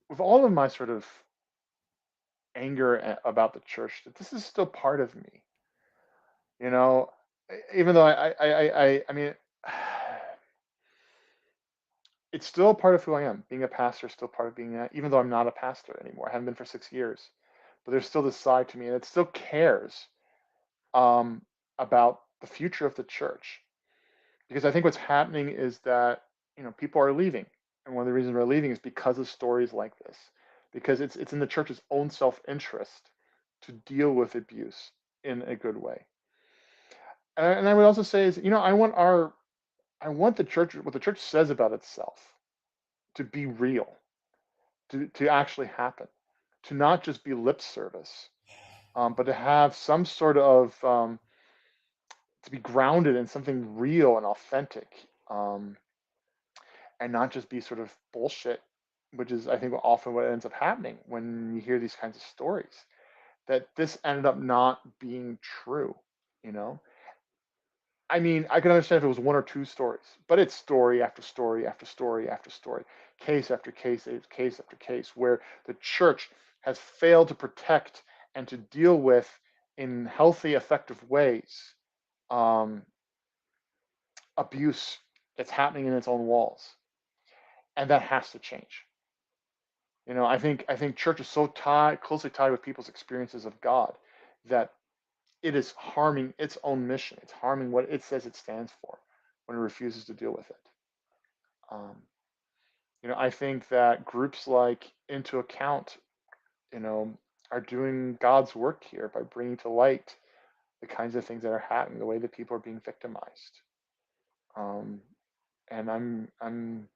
with all of my sort of anger about the church, that this is still part of me. You know, even though I mean, it's still a part of who I am. Being a pastor is still part of being, even though I'm not a pastor anymore. I haven't been for 6 years, but there's still this side to me, and it still cares um, about the future of the church. Because I think what's happening is that people are leaving, and one of the reasons we're leaving is because of stories like this. Because it's in the church's own self interest to deal with abuse in a good way. And I would also say is I want the church, what the church says about itself, to be real, to actually happen, to not just be lip service, but to have some sort of to be grounded in something real and authentic, and not just be sort of bullshit, which is I think often what ends up happening when you hear these kinds of stories. That this ended up not being true, you know. I mean, I can understand if it was one or two stories, but it's story after story after story after story, case after case, case after case, where the church has failed to protect and to deal with in healthy, effective ways um, abuse that's happening in its own walls, and that has to change. I think church is so closely tied with people's experiences of God that it is harming its own mission. It's harming what it says it stands for when it refuses to deal with it. Um, I think that groups like Into Account, you know, are doing God's work here by bringing to light the kinds of things that are happening, the way that people are being victimized. Um, and I'm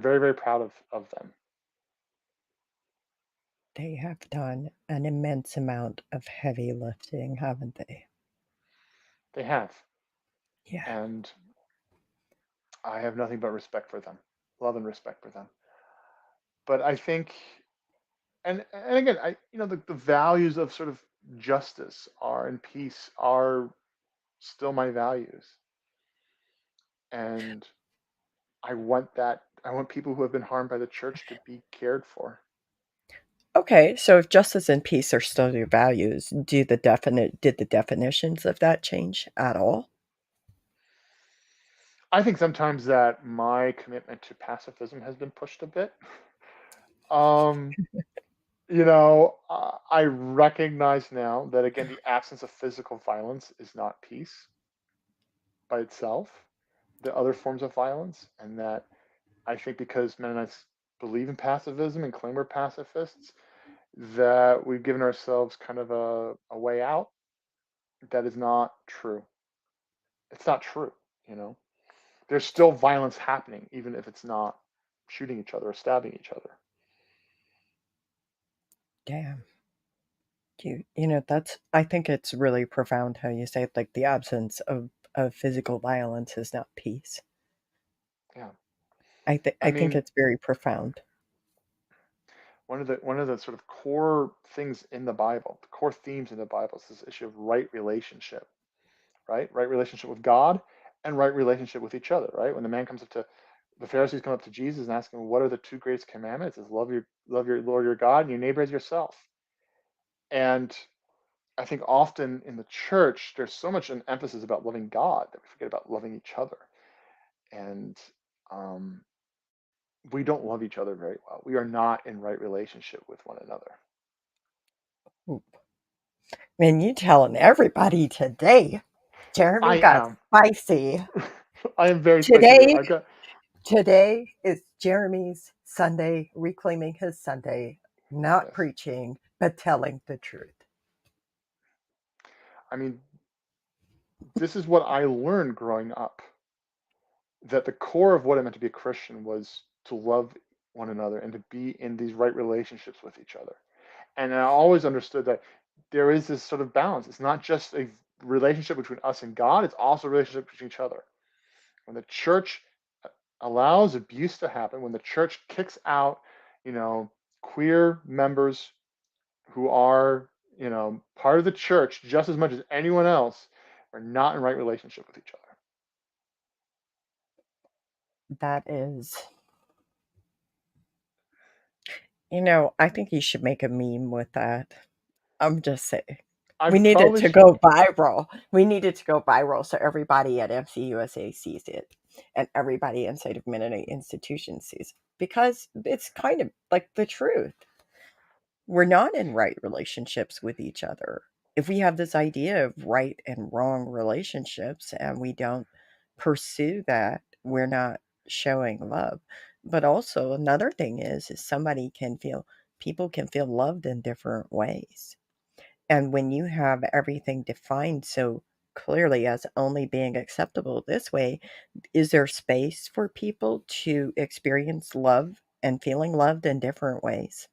very very proud of them. They have done an immense amount of heavy lifting, haven't they? They have, Yeah. and I have nothing but respect for them, love and respect for them. But I think, and again, the values of sort of justice are and peace are still my values, and I want people who have been harmed by the church to be cared for. Okay, so if justice and peace are still your values, did the definitions of that change at all? I think sometimes that my commitment to pacifism has been pushed a bit. Um, I recognize now that again, the absence of physical violence is not peace by itself. the other forms of violence, and that I think because Mennonites believe in pacifism and claim we're pacifists, that we've given ourselves kind of a way out. That is not true. It's not true, you know. There's still violence happening, even if it's not shooting each other or stabbing each other. Damn. That's, I think it's really profound how you say, like, the absence of physical violence is not peace. Yeah. I I think mean, it's very profound. one of the sort of core things in the Bible, the core themes in the Bible is this issue of right relationship, right? Right relationship with God and right relationship with each other, right? When the Pharisees come up to Jesus and ask him, "What are the two greatest commandments?" It's love your Lord your God and your neighbor as yourself. And I think often in the church there's so much an emphasis about loving God that we forget about loving each other, and um, we don't love each other very well. We are not in right relationship with one another. And you telling everybody today, Jeremy I got am. spicy. I am very spicy today. Today, I've got today is Jeremy's Sunday, reclaiming his Sunday, not yes. preaching, but telling the truth. I mean, this is what I learned growing up, that the core of what it meant to be a Christian was to love one another and to be in these right relationships with each other. And I always understood that there is this sort of balance. It's not just a relationship between us and God, it's also a relationship between each other. When the church allows abuse to happen, when the church kicks out, you know, queer members who are, part of the church just as much as anyone else, are not in right relationship with each other. That is, I think you should make a meme with that. I'm just saying. I We need it probably to should. go viral. We need it to go viral so everybody at MCUSA sees it and everybody inside of Mennonite institutions sees it. Because it's kind of like the truth. We're not in right relationships with each other. If we have this idea of right and wrong relationships and we don't pursue that, we're not showing love. But also another thing is people can feel loved in different ways. And when you have everything defined so clearly as only being acceptable this way, is there space for people to experience love and feeling loved in different ways?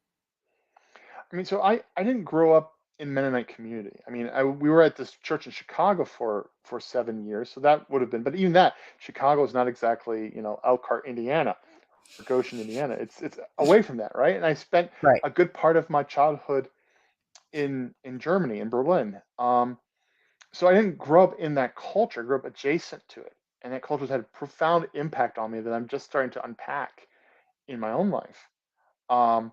I mean, so I didn't grow up in Mennonite community. I mean, we were at this church in Chicago for 7 years, so that would have been. But even that, Chicago is not exactly Elkhart, Indiana, or Goshen, Indiana. It's away from that, right? And I spent Right. a good part of my childhood in Germany, in Berlin. So I didn't grow up in that culture. I grew up adjacent to it, and that culture has had a profound impact on me that I'm just starting to unpack in my own life. Um,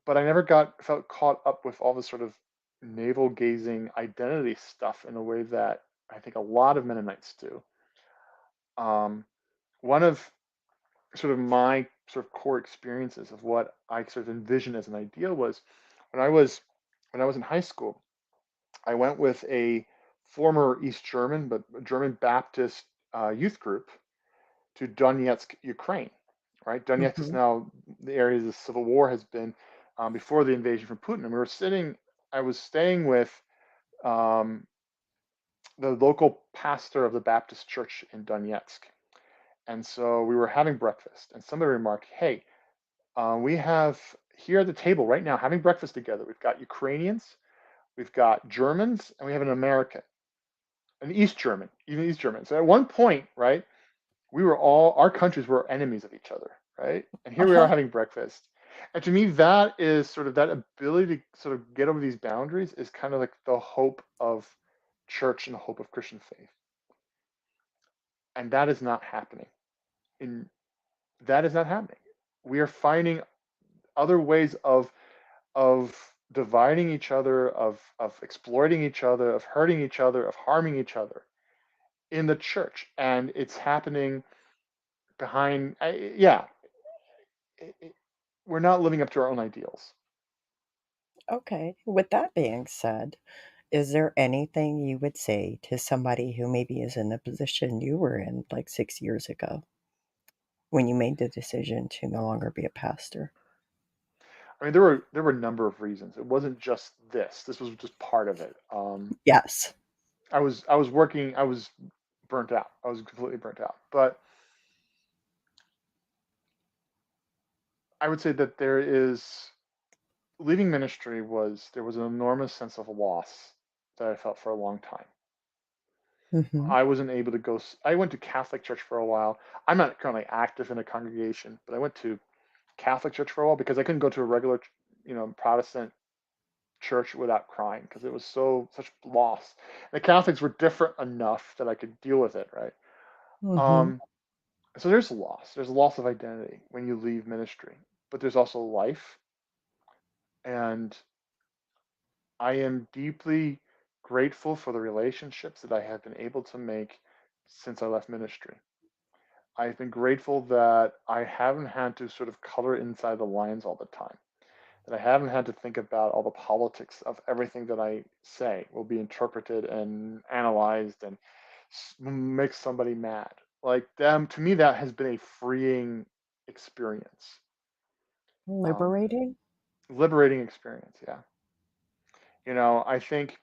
but I never felt caught up with all this sort of navel gazing identity stuff in a way that I think a lot of Mennonites do. Um, one of sort of my sort of core experiences of what I sort of envisioned as an ideal was when I was when I was in high school. I went with a former East German but German Baptist youth group to Donetsk, Ukraine. Right, Donetsk is Mhm. now the area the civil war has been before the invasion from Putin. And we were sitting. I was staying with um, the local pastor of the Baptist church in Donetsk, and so we were having breakfast. And somebody remarked, "Hey, we have here at the table right now having breakfast together. We've got Ukrainians, we've got Germans, and we have an American, an East German, even East German." So at one point, right, our countries were enemies of each other, right? And here we are Uh-huh. having breakfast. And to me, that is sort of that ability to sort of get over these boundaries is kind of like the hope of church and the hope of Christian faith. And that is not happening. In That is not happening. We are finding other ways of dividing each other, of exploiting each other, of hurting each other, of harming each other in the church. And it's happening behind, yeah, we're not living up to our own ideals. Okay. With that being said, Is there anything you would say to somebody who maybe is in the position you were in like 6 years ago when you made the decision to no longer be a pastor? I mean, there were a number of reasons. It wasn't just this. This was just part of it. Yes. I was working. I was burnt out. I was completely burnt out. But I would say that leaving ministry there was an enormous sense of loss that I felt for a long time. Hmm. I wasn't able to go. I went to Catholic church for a while. I'm not currently active in a congregation, but I went to Catholic church for a while because I couldn't go to a regular, Protestant church without crying because it was such loss. The Catholics were different enough that I could deal with it, right? Hmm. Um, so there's loss. There's a loss of identity when you leave ministry, but there's also life, and I am deeply grateful for the relationships that I have been able to make since I left ministry. I've been grateful that I haven't had to sort of color inside the lines all the time, that I haven't had to think about all the politics of everything that I say will be interpreted and analyzed and make somebody mad. Like them, to me, that has been a freeing experience, um, Liberating? liberating experience. Yeah. I think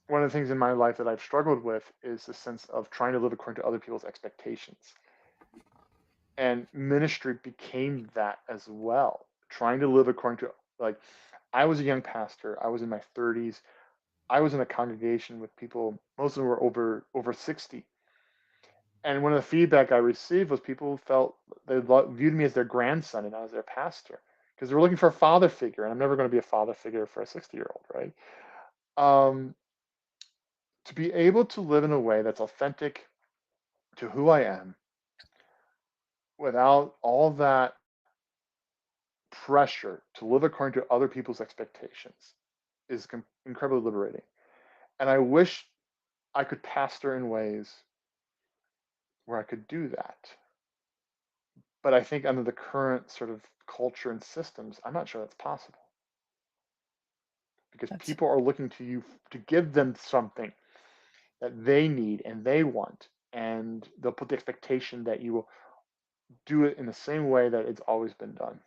one of the things in my life that I've struggled with is the sense of trying to live according to other people's expectations. And ministry became that as well. Trying to live according to, like, I was a young pastor. I was in my 30s. I was in a congregation with people, most of them were over 60. And one of the feedback I received was people felt they viewed me as their grandson and I was their pastor because they were looking for a father figure. And I'm never going to be a father figure for a 60-year-old, right? Um, to be able to live in a way that's authentic to who I am without all that pressure to live according to other people's expectations is incredibly liberating. And I wish I could pastor in ways where I could do that. But I think under the current sort of culture and systems, I'm not sure that's possible because That's people are looking to you to give them something that they need and they want. And they'll put the expectation that you will do it in the same way that it's always been done.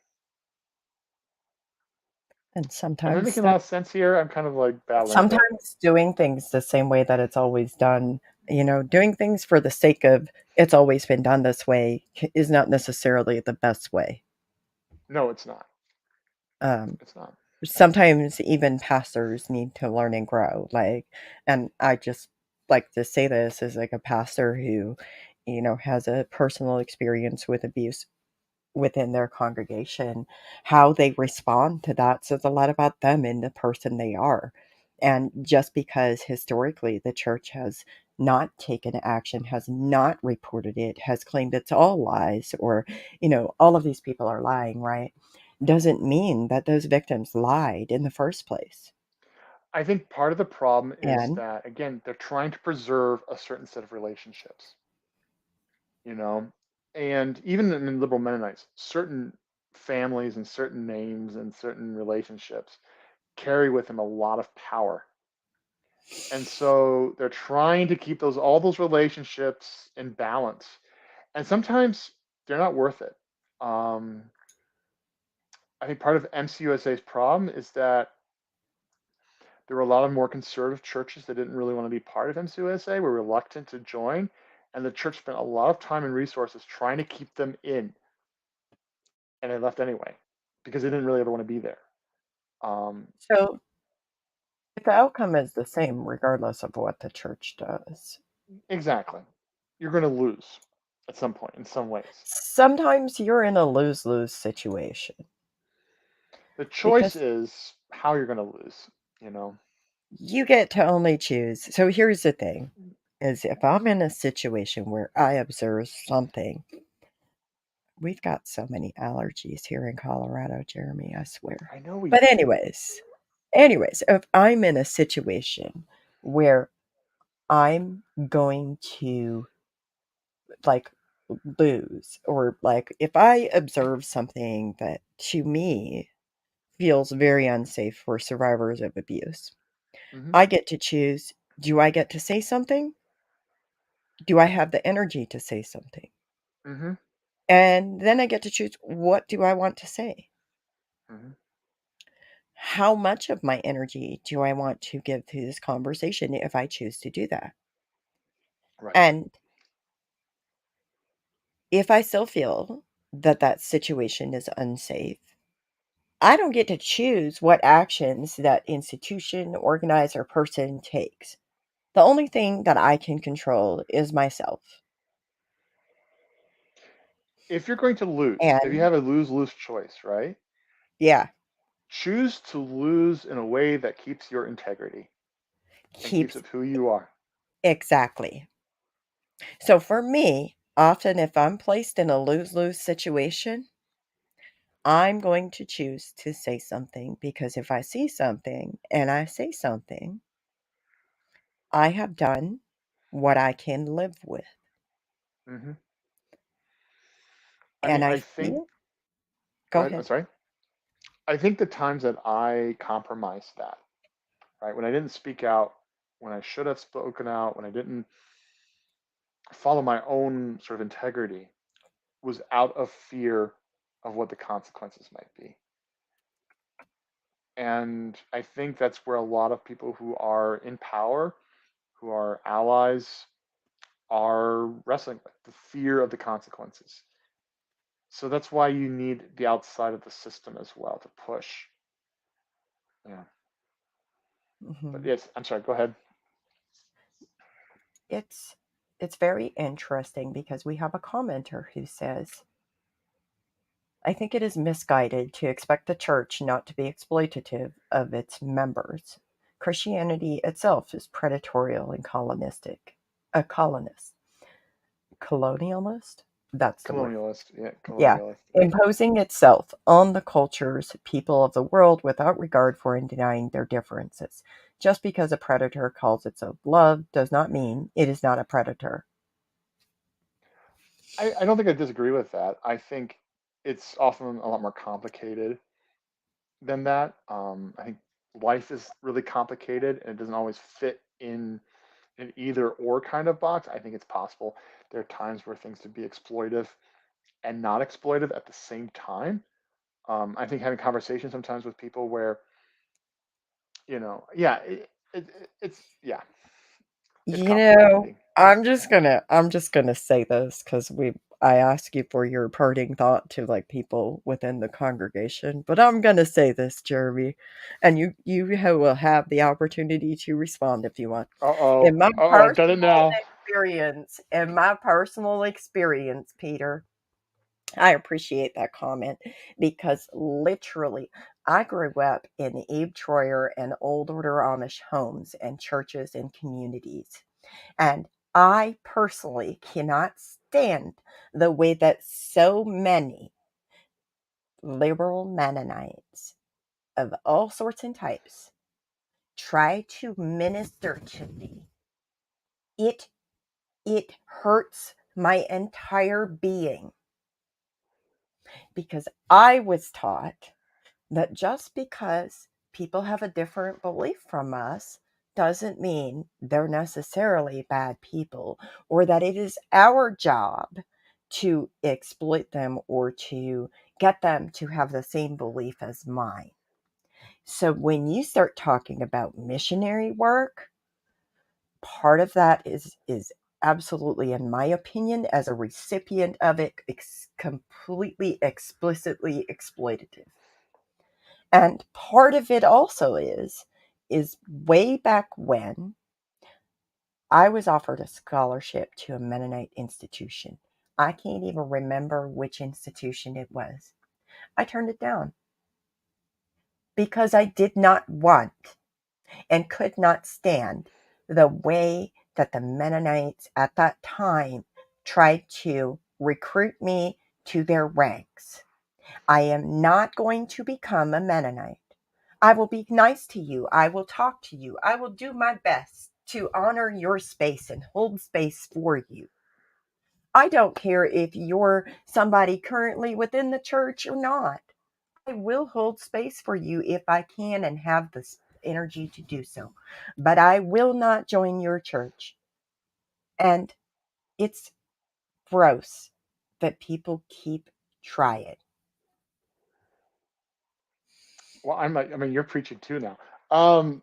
and Am I sometimes making a lot of sense here? I'm kind of like babbling a bit. doing things the same way that it's always done, doing things for the sake of it's always been done this way is not necessarily the best way. No, it's not. Um, It's not. Sometimes even pastors need to learn and grow. Like, and I just like to say this as like a pastor who, has a personal experience with abuse within their congregation. How they respond to that says a lot about them and the person they are. And just because historically the church has not taken action, has not reported it, has claimed it's all lies, or, all of these people are lying, right? Doesn't mean that those victims lied in the first place. I think part of the problem is And that, again, they're trying to preserve a certain set of relationships, you know? And even in liberal Mennonites, certain families and certain names and certain relationships carry with them a lot of power. And so they're trying to keep all those relationships in balance. And sometimes they're not worth it. Um, I think part of MCUSA's problem is that there were a lot of more conservative churches that didn't really want to be part of MCUSA, were reluctant to join, and the church spent a lot of time and resources trying to keep them in, and they left anyway because they didn't really ever want to be there. Um, so if the outcome is the same, regardless of what the church does, exactly, you're going to lose at some point in some ways. sometimes you're in a lose lose situation The choice because is how you're going to lose. You know, you get to only choose. So here's the thing is if I'm in a situation where I observe something, we've got so many allergies here in Colorado, Jeremy, I swear. I know we But do. anyways, if I'm in a situation where I'm going to like lose, or like if I observe something that to me feels very unsafe for survivors of abuse, Mm-hmm. I get to choose, do I get to say something? Do I have the energy to say something? Mm-hmm. And then I get to choose, what do I want to say? Mm-hmm. How much of my energy do I want to give to this conversation if I choose to do that? Right. And if I still feel that that situation is unsafe, I don't get to choose what actions that institution, organizer, person takes. The only thing that I can control is myself. If you're going to lose, if you And have a lose-lose choice, right? yeah, Choose to lose in a way that keeps your integrity and keeps keeps it who you are. exactly. So for me, often if I'm placed in a lose lose situation, I'm going to choose to say something because if I see something and I say something, I have done what I can live with. Hmm. I And mean, I I think. feel, Go go ahead. I'm ahead. sorry. I think the times that I compromised that, right, when I didn't speak out, when I should have spoken out, when I didn't follow my own sort of integrity, was out of fear of what the consequences might be. And I think that's where a lot of people who are in power, who are allies, are wrestling with the fear of the consequences. So that's why you need the outside of the system as well to push. Yeah. But Mhm. yes, I'm sorry, go ahead. It's it's very interesting because we have a commenter who says, I think it is misguided to expect the church not to be exploitative of its members. Christianity itself is predatory and colonistic. A colonist. Colonialist? That's the word. Colonialist. Yeah, Yeah. colonialist. Yeah. Imposing itself on the cultures, people of the world without regard for and denying their differences. Just because a predator calls itself love does not mean it is not a predator. I don't think I disagree with that. I think it's often a lot more complicated than that. I think life is really complicated and it doesn't always fit in an either or kind of box. I think it's possible there are times where things could be exploitive and not exploitive at the same time. I think having conversations sometimes with people where, yeah, yeah, it's You know, complicated. I'm just gonna say this because I ask you for your parting thought to like people within the congregation, but I'm gonna say this, Jeremy, and will have the opportunity to respond if you want. Uh-oh. In my Uh-oh, I've done it personal now. experience, Peter, I appreciate that comment because literally I grew up in Abe Troyer and old order Amish homes and churches and communities. And I personally cannot stand the way that so many liberal Mennonites of all sorts and types try to minister to me. It it hurts my entire being because I was taught that just because people have a different belief from us doesn't mean they're necessarily bad people or that it is our job to exploit them or to get them to have the same belief as mine. So when you start talking about missionary work, part of that is absolutely, in my opinion, as a recipient of it, completely explicitly exploitative. And part of it also is way back when I was offered a scholarship to a Mennonite institution. I can't even remember which institution it was. I turned it down because I did not want and could not stand the way that the Mennonites at that time tried to recruit me to their ranks. I am not going to become a Mennonite. I will be nice to you. I will talk to you. I will do my best to honor your space and hold space for you. I don't care if you're somebody currently within the church or not. I will hold space for you if I can and have the energy to do so. But I will not join your church. And it's gross that people keep trying. Well, I'm like, I mean, you're preaching too now. Um,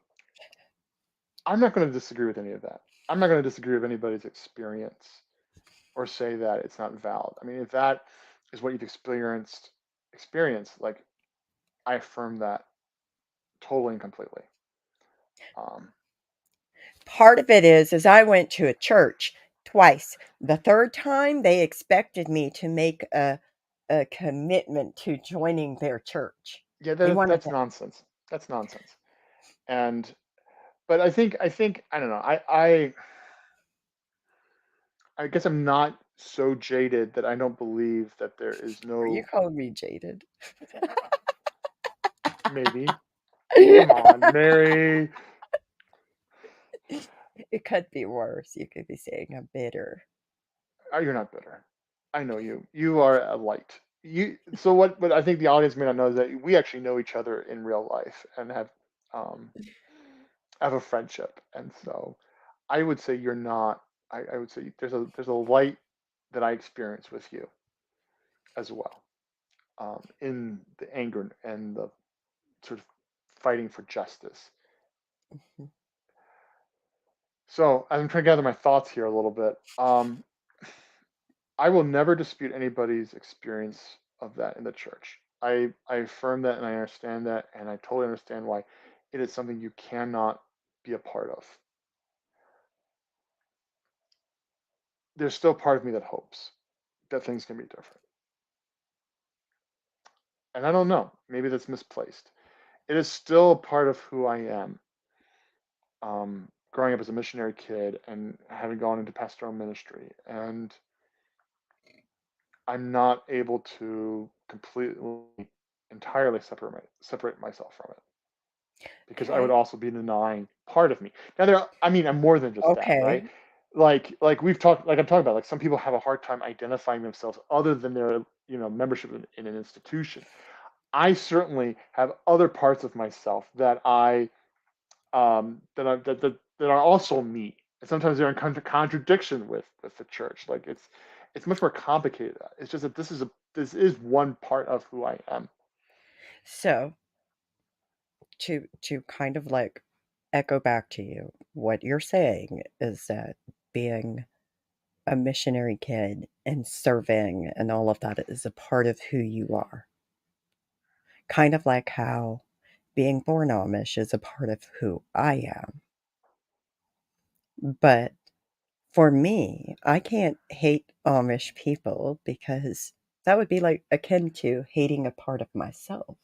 I'm not going to disagree with any of that. I'm not going to disagree with anybody's experience or say that it's not valid. I mean, if that is what you've experienced, like I affirm that totally and completely. Um, Part of it is I went to a church twice. The third time, they expected me to make a commitment to joining their church. yeah, They wanted that's to. nonsense. That's nonsense. And but I think I don't know. I guess I'm not so jaded that I don't believe that there is You no called me jaded. maybe. Come on, Mary. It could be worse. You could be saying I'm bitter. Oh, you're not bitter. I know you. You are a light. You. So what I think the audience may not know is that we actually know each other in real life and um, have a friendship. And so I would say you're not. I would say there's a light that I experience with you as well, in the anger and the sort of fighting for justice. Mhm. So as I'm trying to gather my thoughts here a little bit, I will never dispute anybody's experience of that in the church. I affirm that and I understand that and I totally understand why it is something you cannot be a part of. There's still part of me that hopes that things can be different. And I don't know, maybe that's misplaced. It is still a part of who I am. Growing up as a missionary kid and having gone into pastoral ministry, and I'm not able to completely, entirely separate myself from it because I would Okay. also be denying part of me. Now I mean, I'm more than just that, right? Okay. Like we've talked, like I'm talking about, like some people have a hard time identifying themselves other than their, membership in an institution. I certainly have other parts of myself that that are also me. And sometimes they're in contradiction with the church. Like it's much more complicated. It's just that this is one part of who I am. So to kind of like echo back to you, what you're saying is that being a missionary kid and serving and all of that is a part of who you are. Kind of like how being born Amish is a part of who I am. But for me, I can't hate Amish people because that would be like akin to hating a part of myself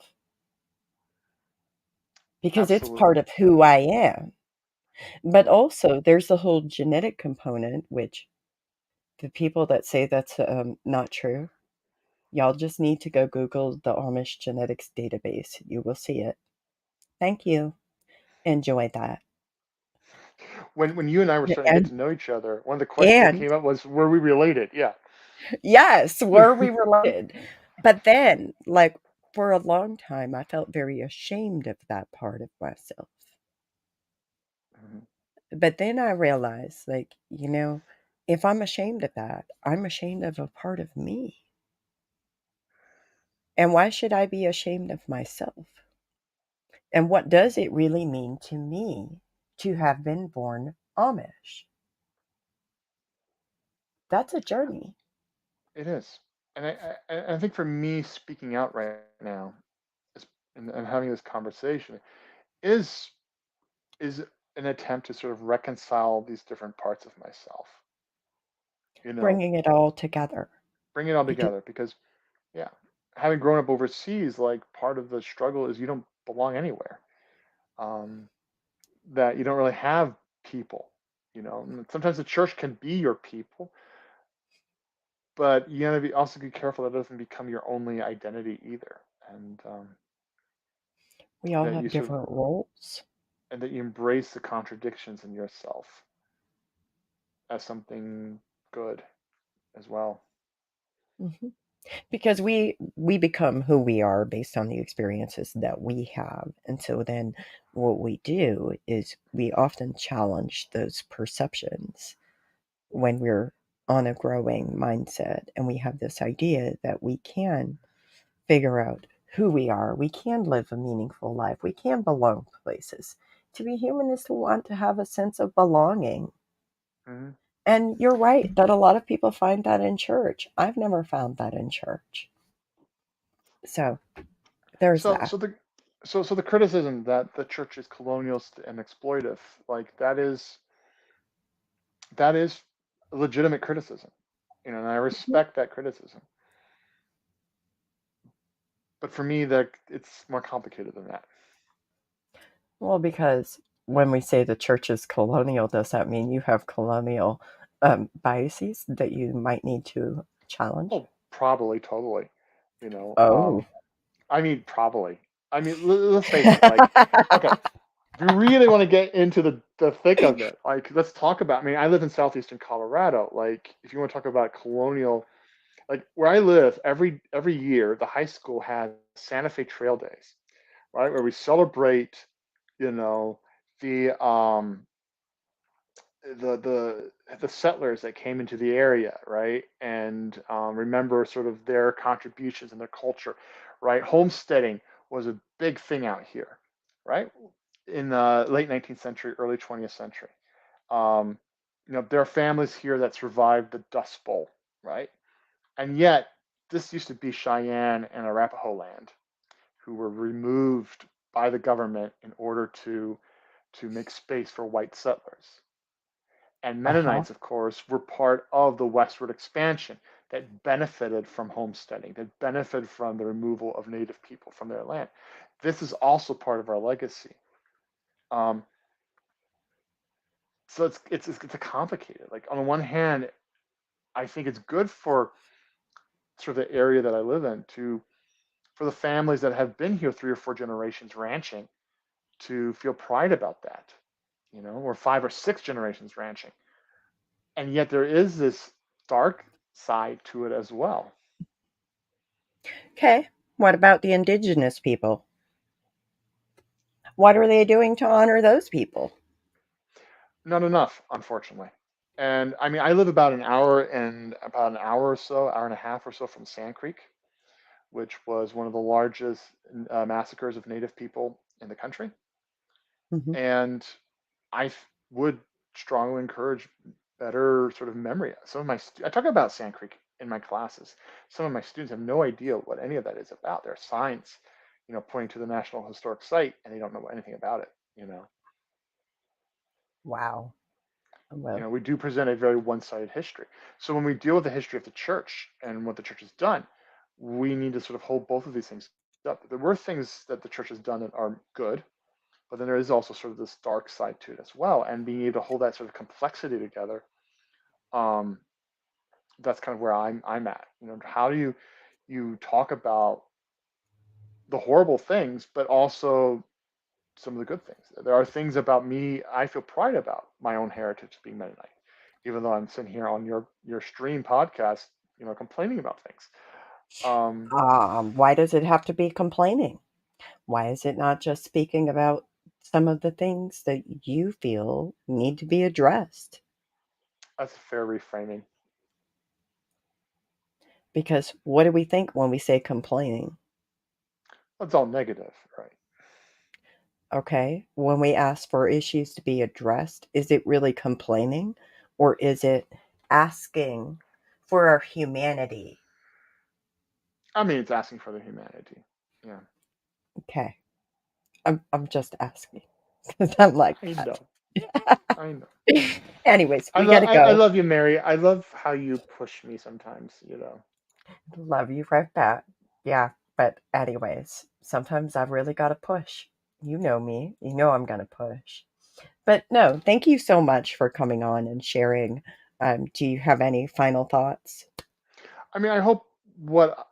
because it's part Absolutely. of Yeah. who I am. But Hmm. also, there's the whole genetic component, which the people that say that's not true, y'all just need to go Google the Amish genetics database. You will see it. Thank you. Enjoy that. When you and I were Yeah, starting to get to know each other, one of the questions that and came up was, were we related? Yeah. yes, were we related? But then, like, for a long time, I felt very ashamed of that part of myself. Mhm. But then I realized, like, if I'm ashamed of that, I'm ashamed of a part of me. And why should I be ashamed of myself? And what does it really mean to me to have been born Amish? That's a journey. It is, and I think for me speaking out right now is, and having this conversation is is an attempt to sort of reconcile these different parts of myself. You know, Bringing it all together. bring it all Because together because yeah, having grown up overseas, like part of the struggle is you don't belong anywhere. Um, that you don't really have people. And sometimes the church can be your people, but you gotta be also be careful that it doesn't become your only identity either, and we all that you have sort of different roles. and that you embrace the contradictions in yourself as something good as well. Mhm. because we become who we are based on the experiences that we have, and so then what we do is we often challenge those perceptions when we're on a growing mindset and we have this idea that we can figure out who we are, we can live a meaningful life, we can belong places. To be human is to want to have a sense of belonging. Hmm. And you're right that a lot of people find that in church. I've never found that in church. So there's So that. so the so the criticism that the church is colonialist and exploitive, like that is a legitimate criticism, and I respect that criticism. But for me, that it's more complicated than that. Well, because when we say the church is colonial, does that mean you have colonial biases that you might need to challenge? Oh, probably, totally. You know, Oh. I mean, probably. I mean, let's face it. Like, okay, if you really want to get into the thick of it, like, let's talk about. I mean, I live in southeastern Colorado. Like, if you want to talk about colonial, like where I live, every year the high school has Santa Fe Trail Days, right, where we celebrate, you know, the the settlers that came into the area, right, and remember sort of their contributions and their culture, right. Homesteading was a big thing out here, right, in the late 19th century, early 20th century. Um, there are families here that survived the Dust Bowl, right, and yet this used to be Cheyenne and Arapaho land who were removed by the government in order to make space for white settlers. And Uh-huh. Mennonites, of course, were part of the westward expansion that benefited from homesteading, that benefited from the removal of native people from their land. This is also part of our legacy. Um, so it's a complicated. Like on the one hand, I think it's good for sort of the area that I live in to for the families that have been here 3 or 4 generations ranching to feel pride about that, or 5 or 6 generations ranching. And yet there is this dark side to it as well. Okay. What about the indigenous people? What are they doing to honor those people? Not enough, unfortunately. And I mean, I live about an hour or so, hour and a half or so from Sand Creek, which was one of the largest massacres of Native people in the country. Hmm. And I would strongly encourage better sort of memory. I talk about Sand Creek in my classes. Some of my students have no idea what any of that is about. There are signs, pointing to the National Historic Site, and they don't know anything about it. Wow. Well, We do present a very one-sided history. So when we deal with the history of the church and what the church has done, we need to sort of hold both of these things up. There were things that the church has done that are good, but then there is also sort of this dark side to it as well. And being able to hold that sort of complexity together, um, that's kind of where I'm at. How do you talk about the horrible things, but also some of the good things? There are things about me I feel pride about my own heritage being Mennonite, even though I'm sitting here on your stream podcast, complaining about things. Um, why does it have to be complaining? Why is it not just speaking about some of the things that you feel need to be addressed? that's a fair reframing. Because what do we think when we say complaining? That's all negative, right? Okay. When we ask for issues to be addressed, is it really complaining or is it asking for our humanity? I mean, it's asking for the humanity. Yeah, Okay. I'm just asking because I'm like I that. know. I know. Anyways, I we got love to I go. love you, Mary. I love how you push me sometimes. Love you right back. Yeah, but anyways, sometimes I've really got to push. You know me. You know I'm going to push. But no, thank you so much for coming on and sharing. Do you have any final thoughts? I mean, I hope what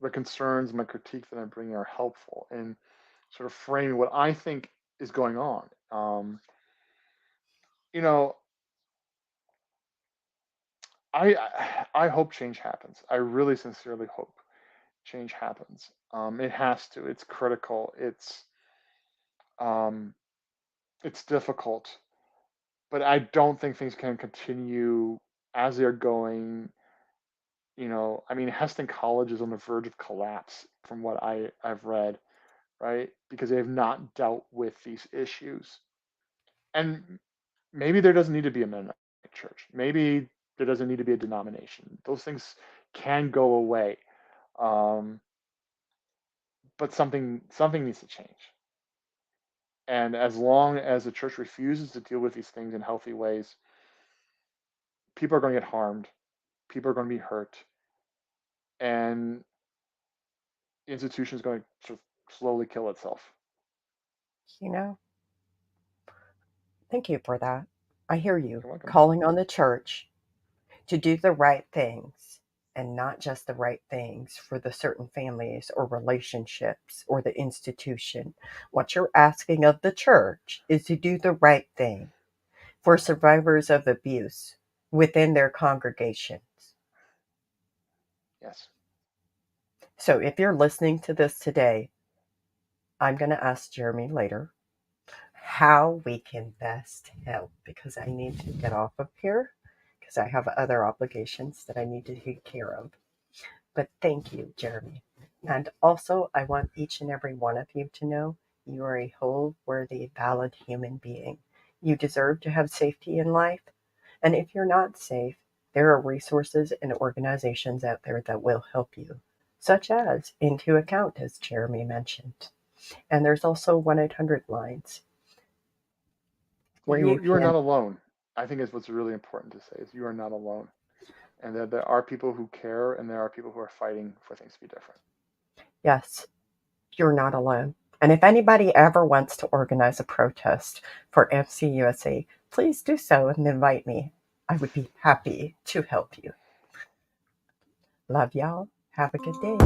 the concerns, my critique that I'm bringing are helpful in sort of framing what I think is going on. You know, I hope change happens. I really sincerely hope change happens. It has to. It's critical. Um, it's difficult, but I don't think things can continue as they're going. I mean, Heston College is on the verge of collapse from what I've read, right? Because they have not dealt with these issues. And maybe there doesn't need to be a Mennonite church. Maybe there doesn't need to be a denomination. Those things can go away. Um, but something needs to change. And as long as the church refuses to deal with these things in healthy ways, people are going to get harmed. People are going to be hurt, and the institution is going to sort of slowly kill itself. You know, thank you for that. I hear you You're welcome. calling on the church to do the right things and not just the right things for the certain families or relationships or the institution. What you're asking of the church is to do the right thing for survivors of abuse within their congregations. Yes. So if you're listening to this today, I'm going to ask Jeremy later how we can best help because I need to get off of here because I have other obligations that I need to take care of. But thank you, Jeremy. And also, I want each and every one of you to know you are a whole, worthy, valid human being. You deserve to have safety in life. And if you're not safe, there are resources and organizations out there that will help you, such as Into Account, as Jeremy mentioned. And there's also 1-800 lines where you You are can, not alone. I think is what's really important to say is you are not alone, and that there are people who care, and there are people who are fighting for things to be different. yes, you're not alone. And if anybody ever wants to organize a protest for MCUSA, please do so and invite me. I would be happy to help you. Love y'all. Have a good day.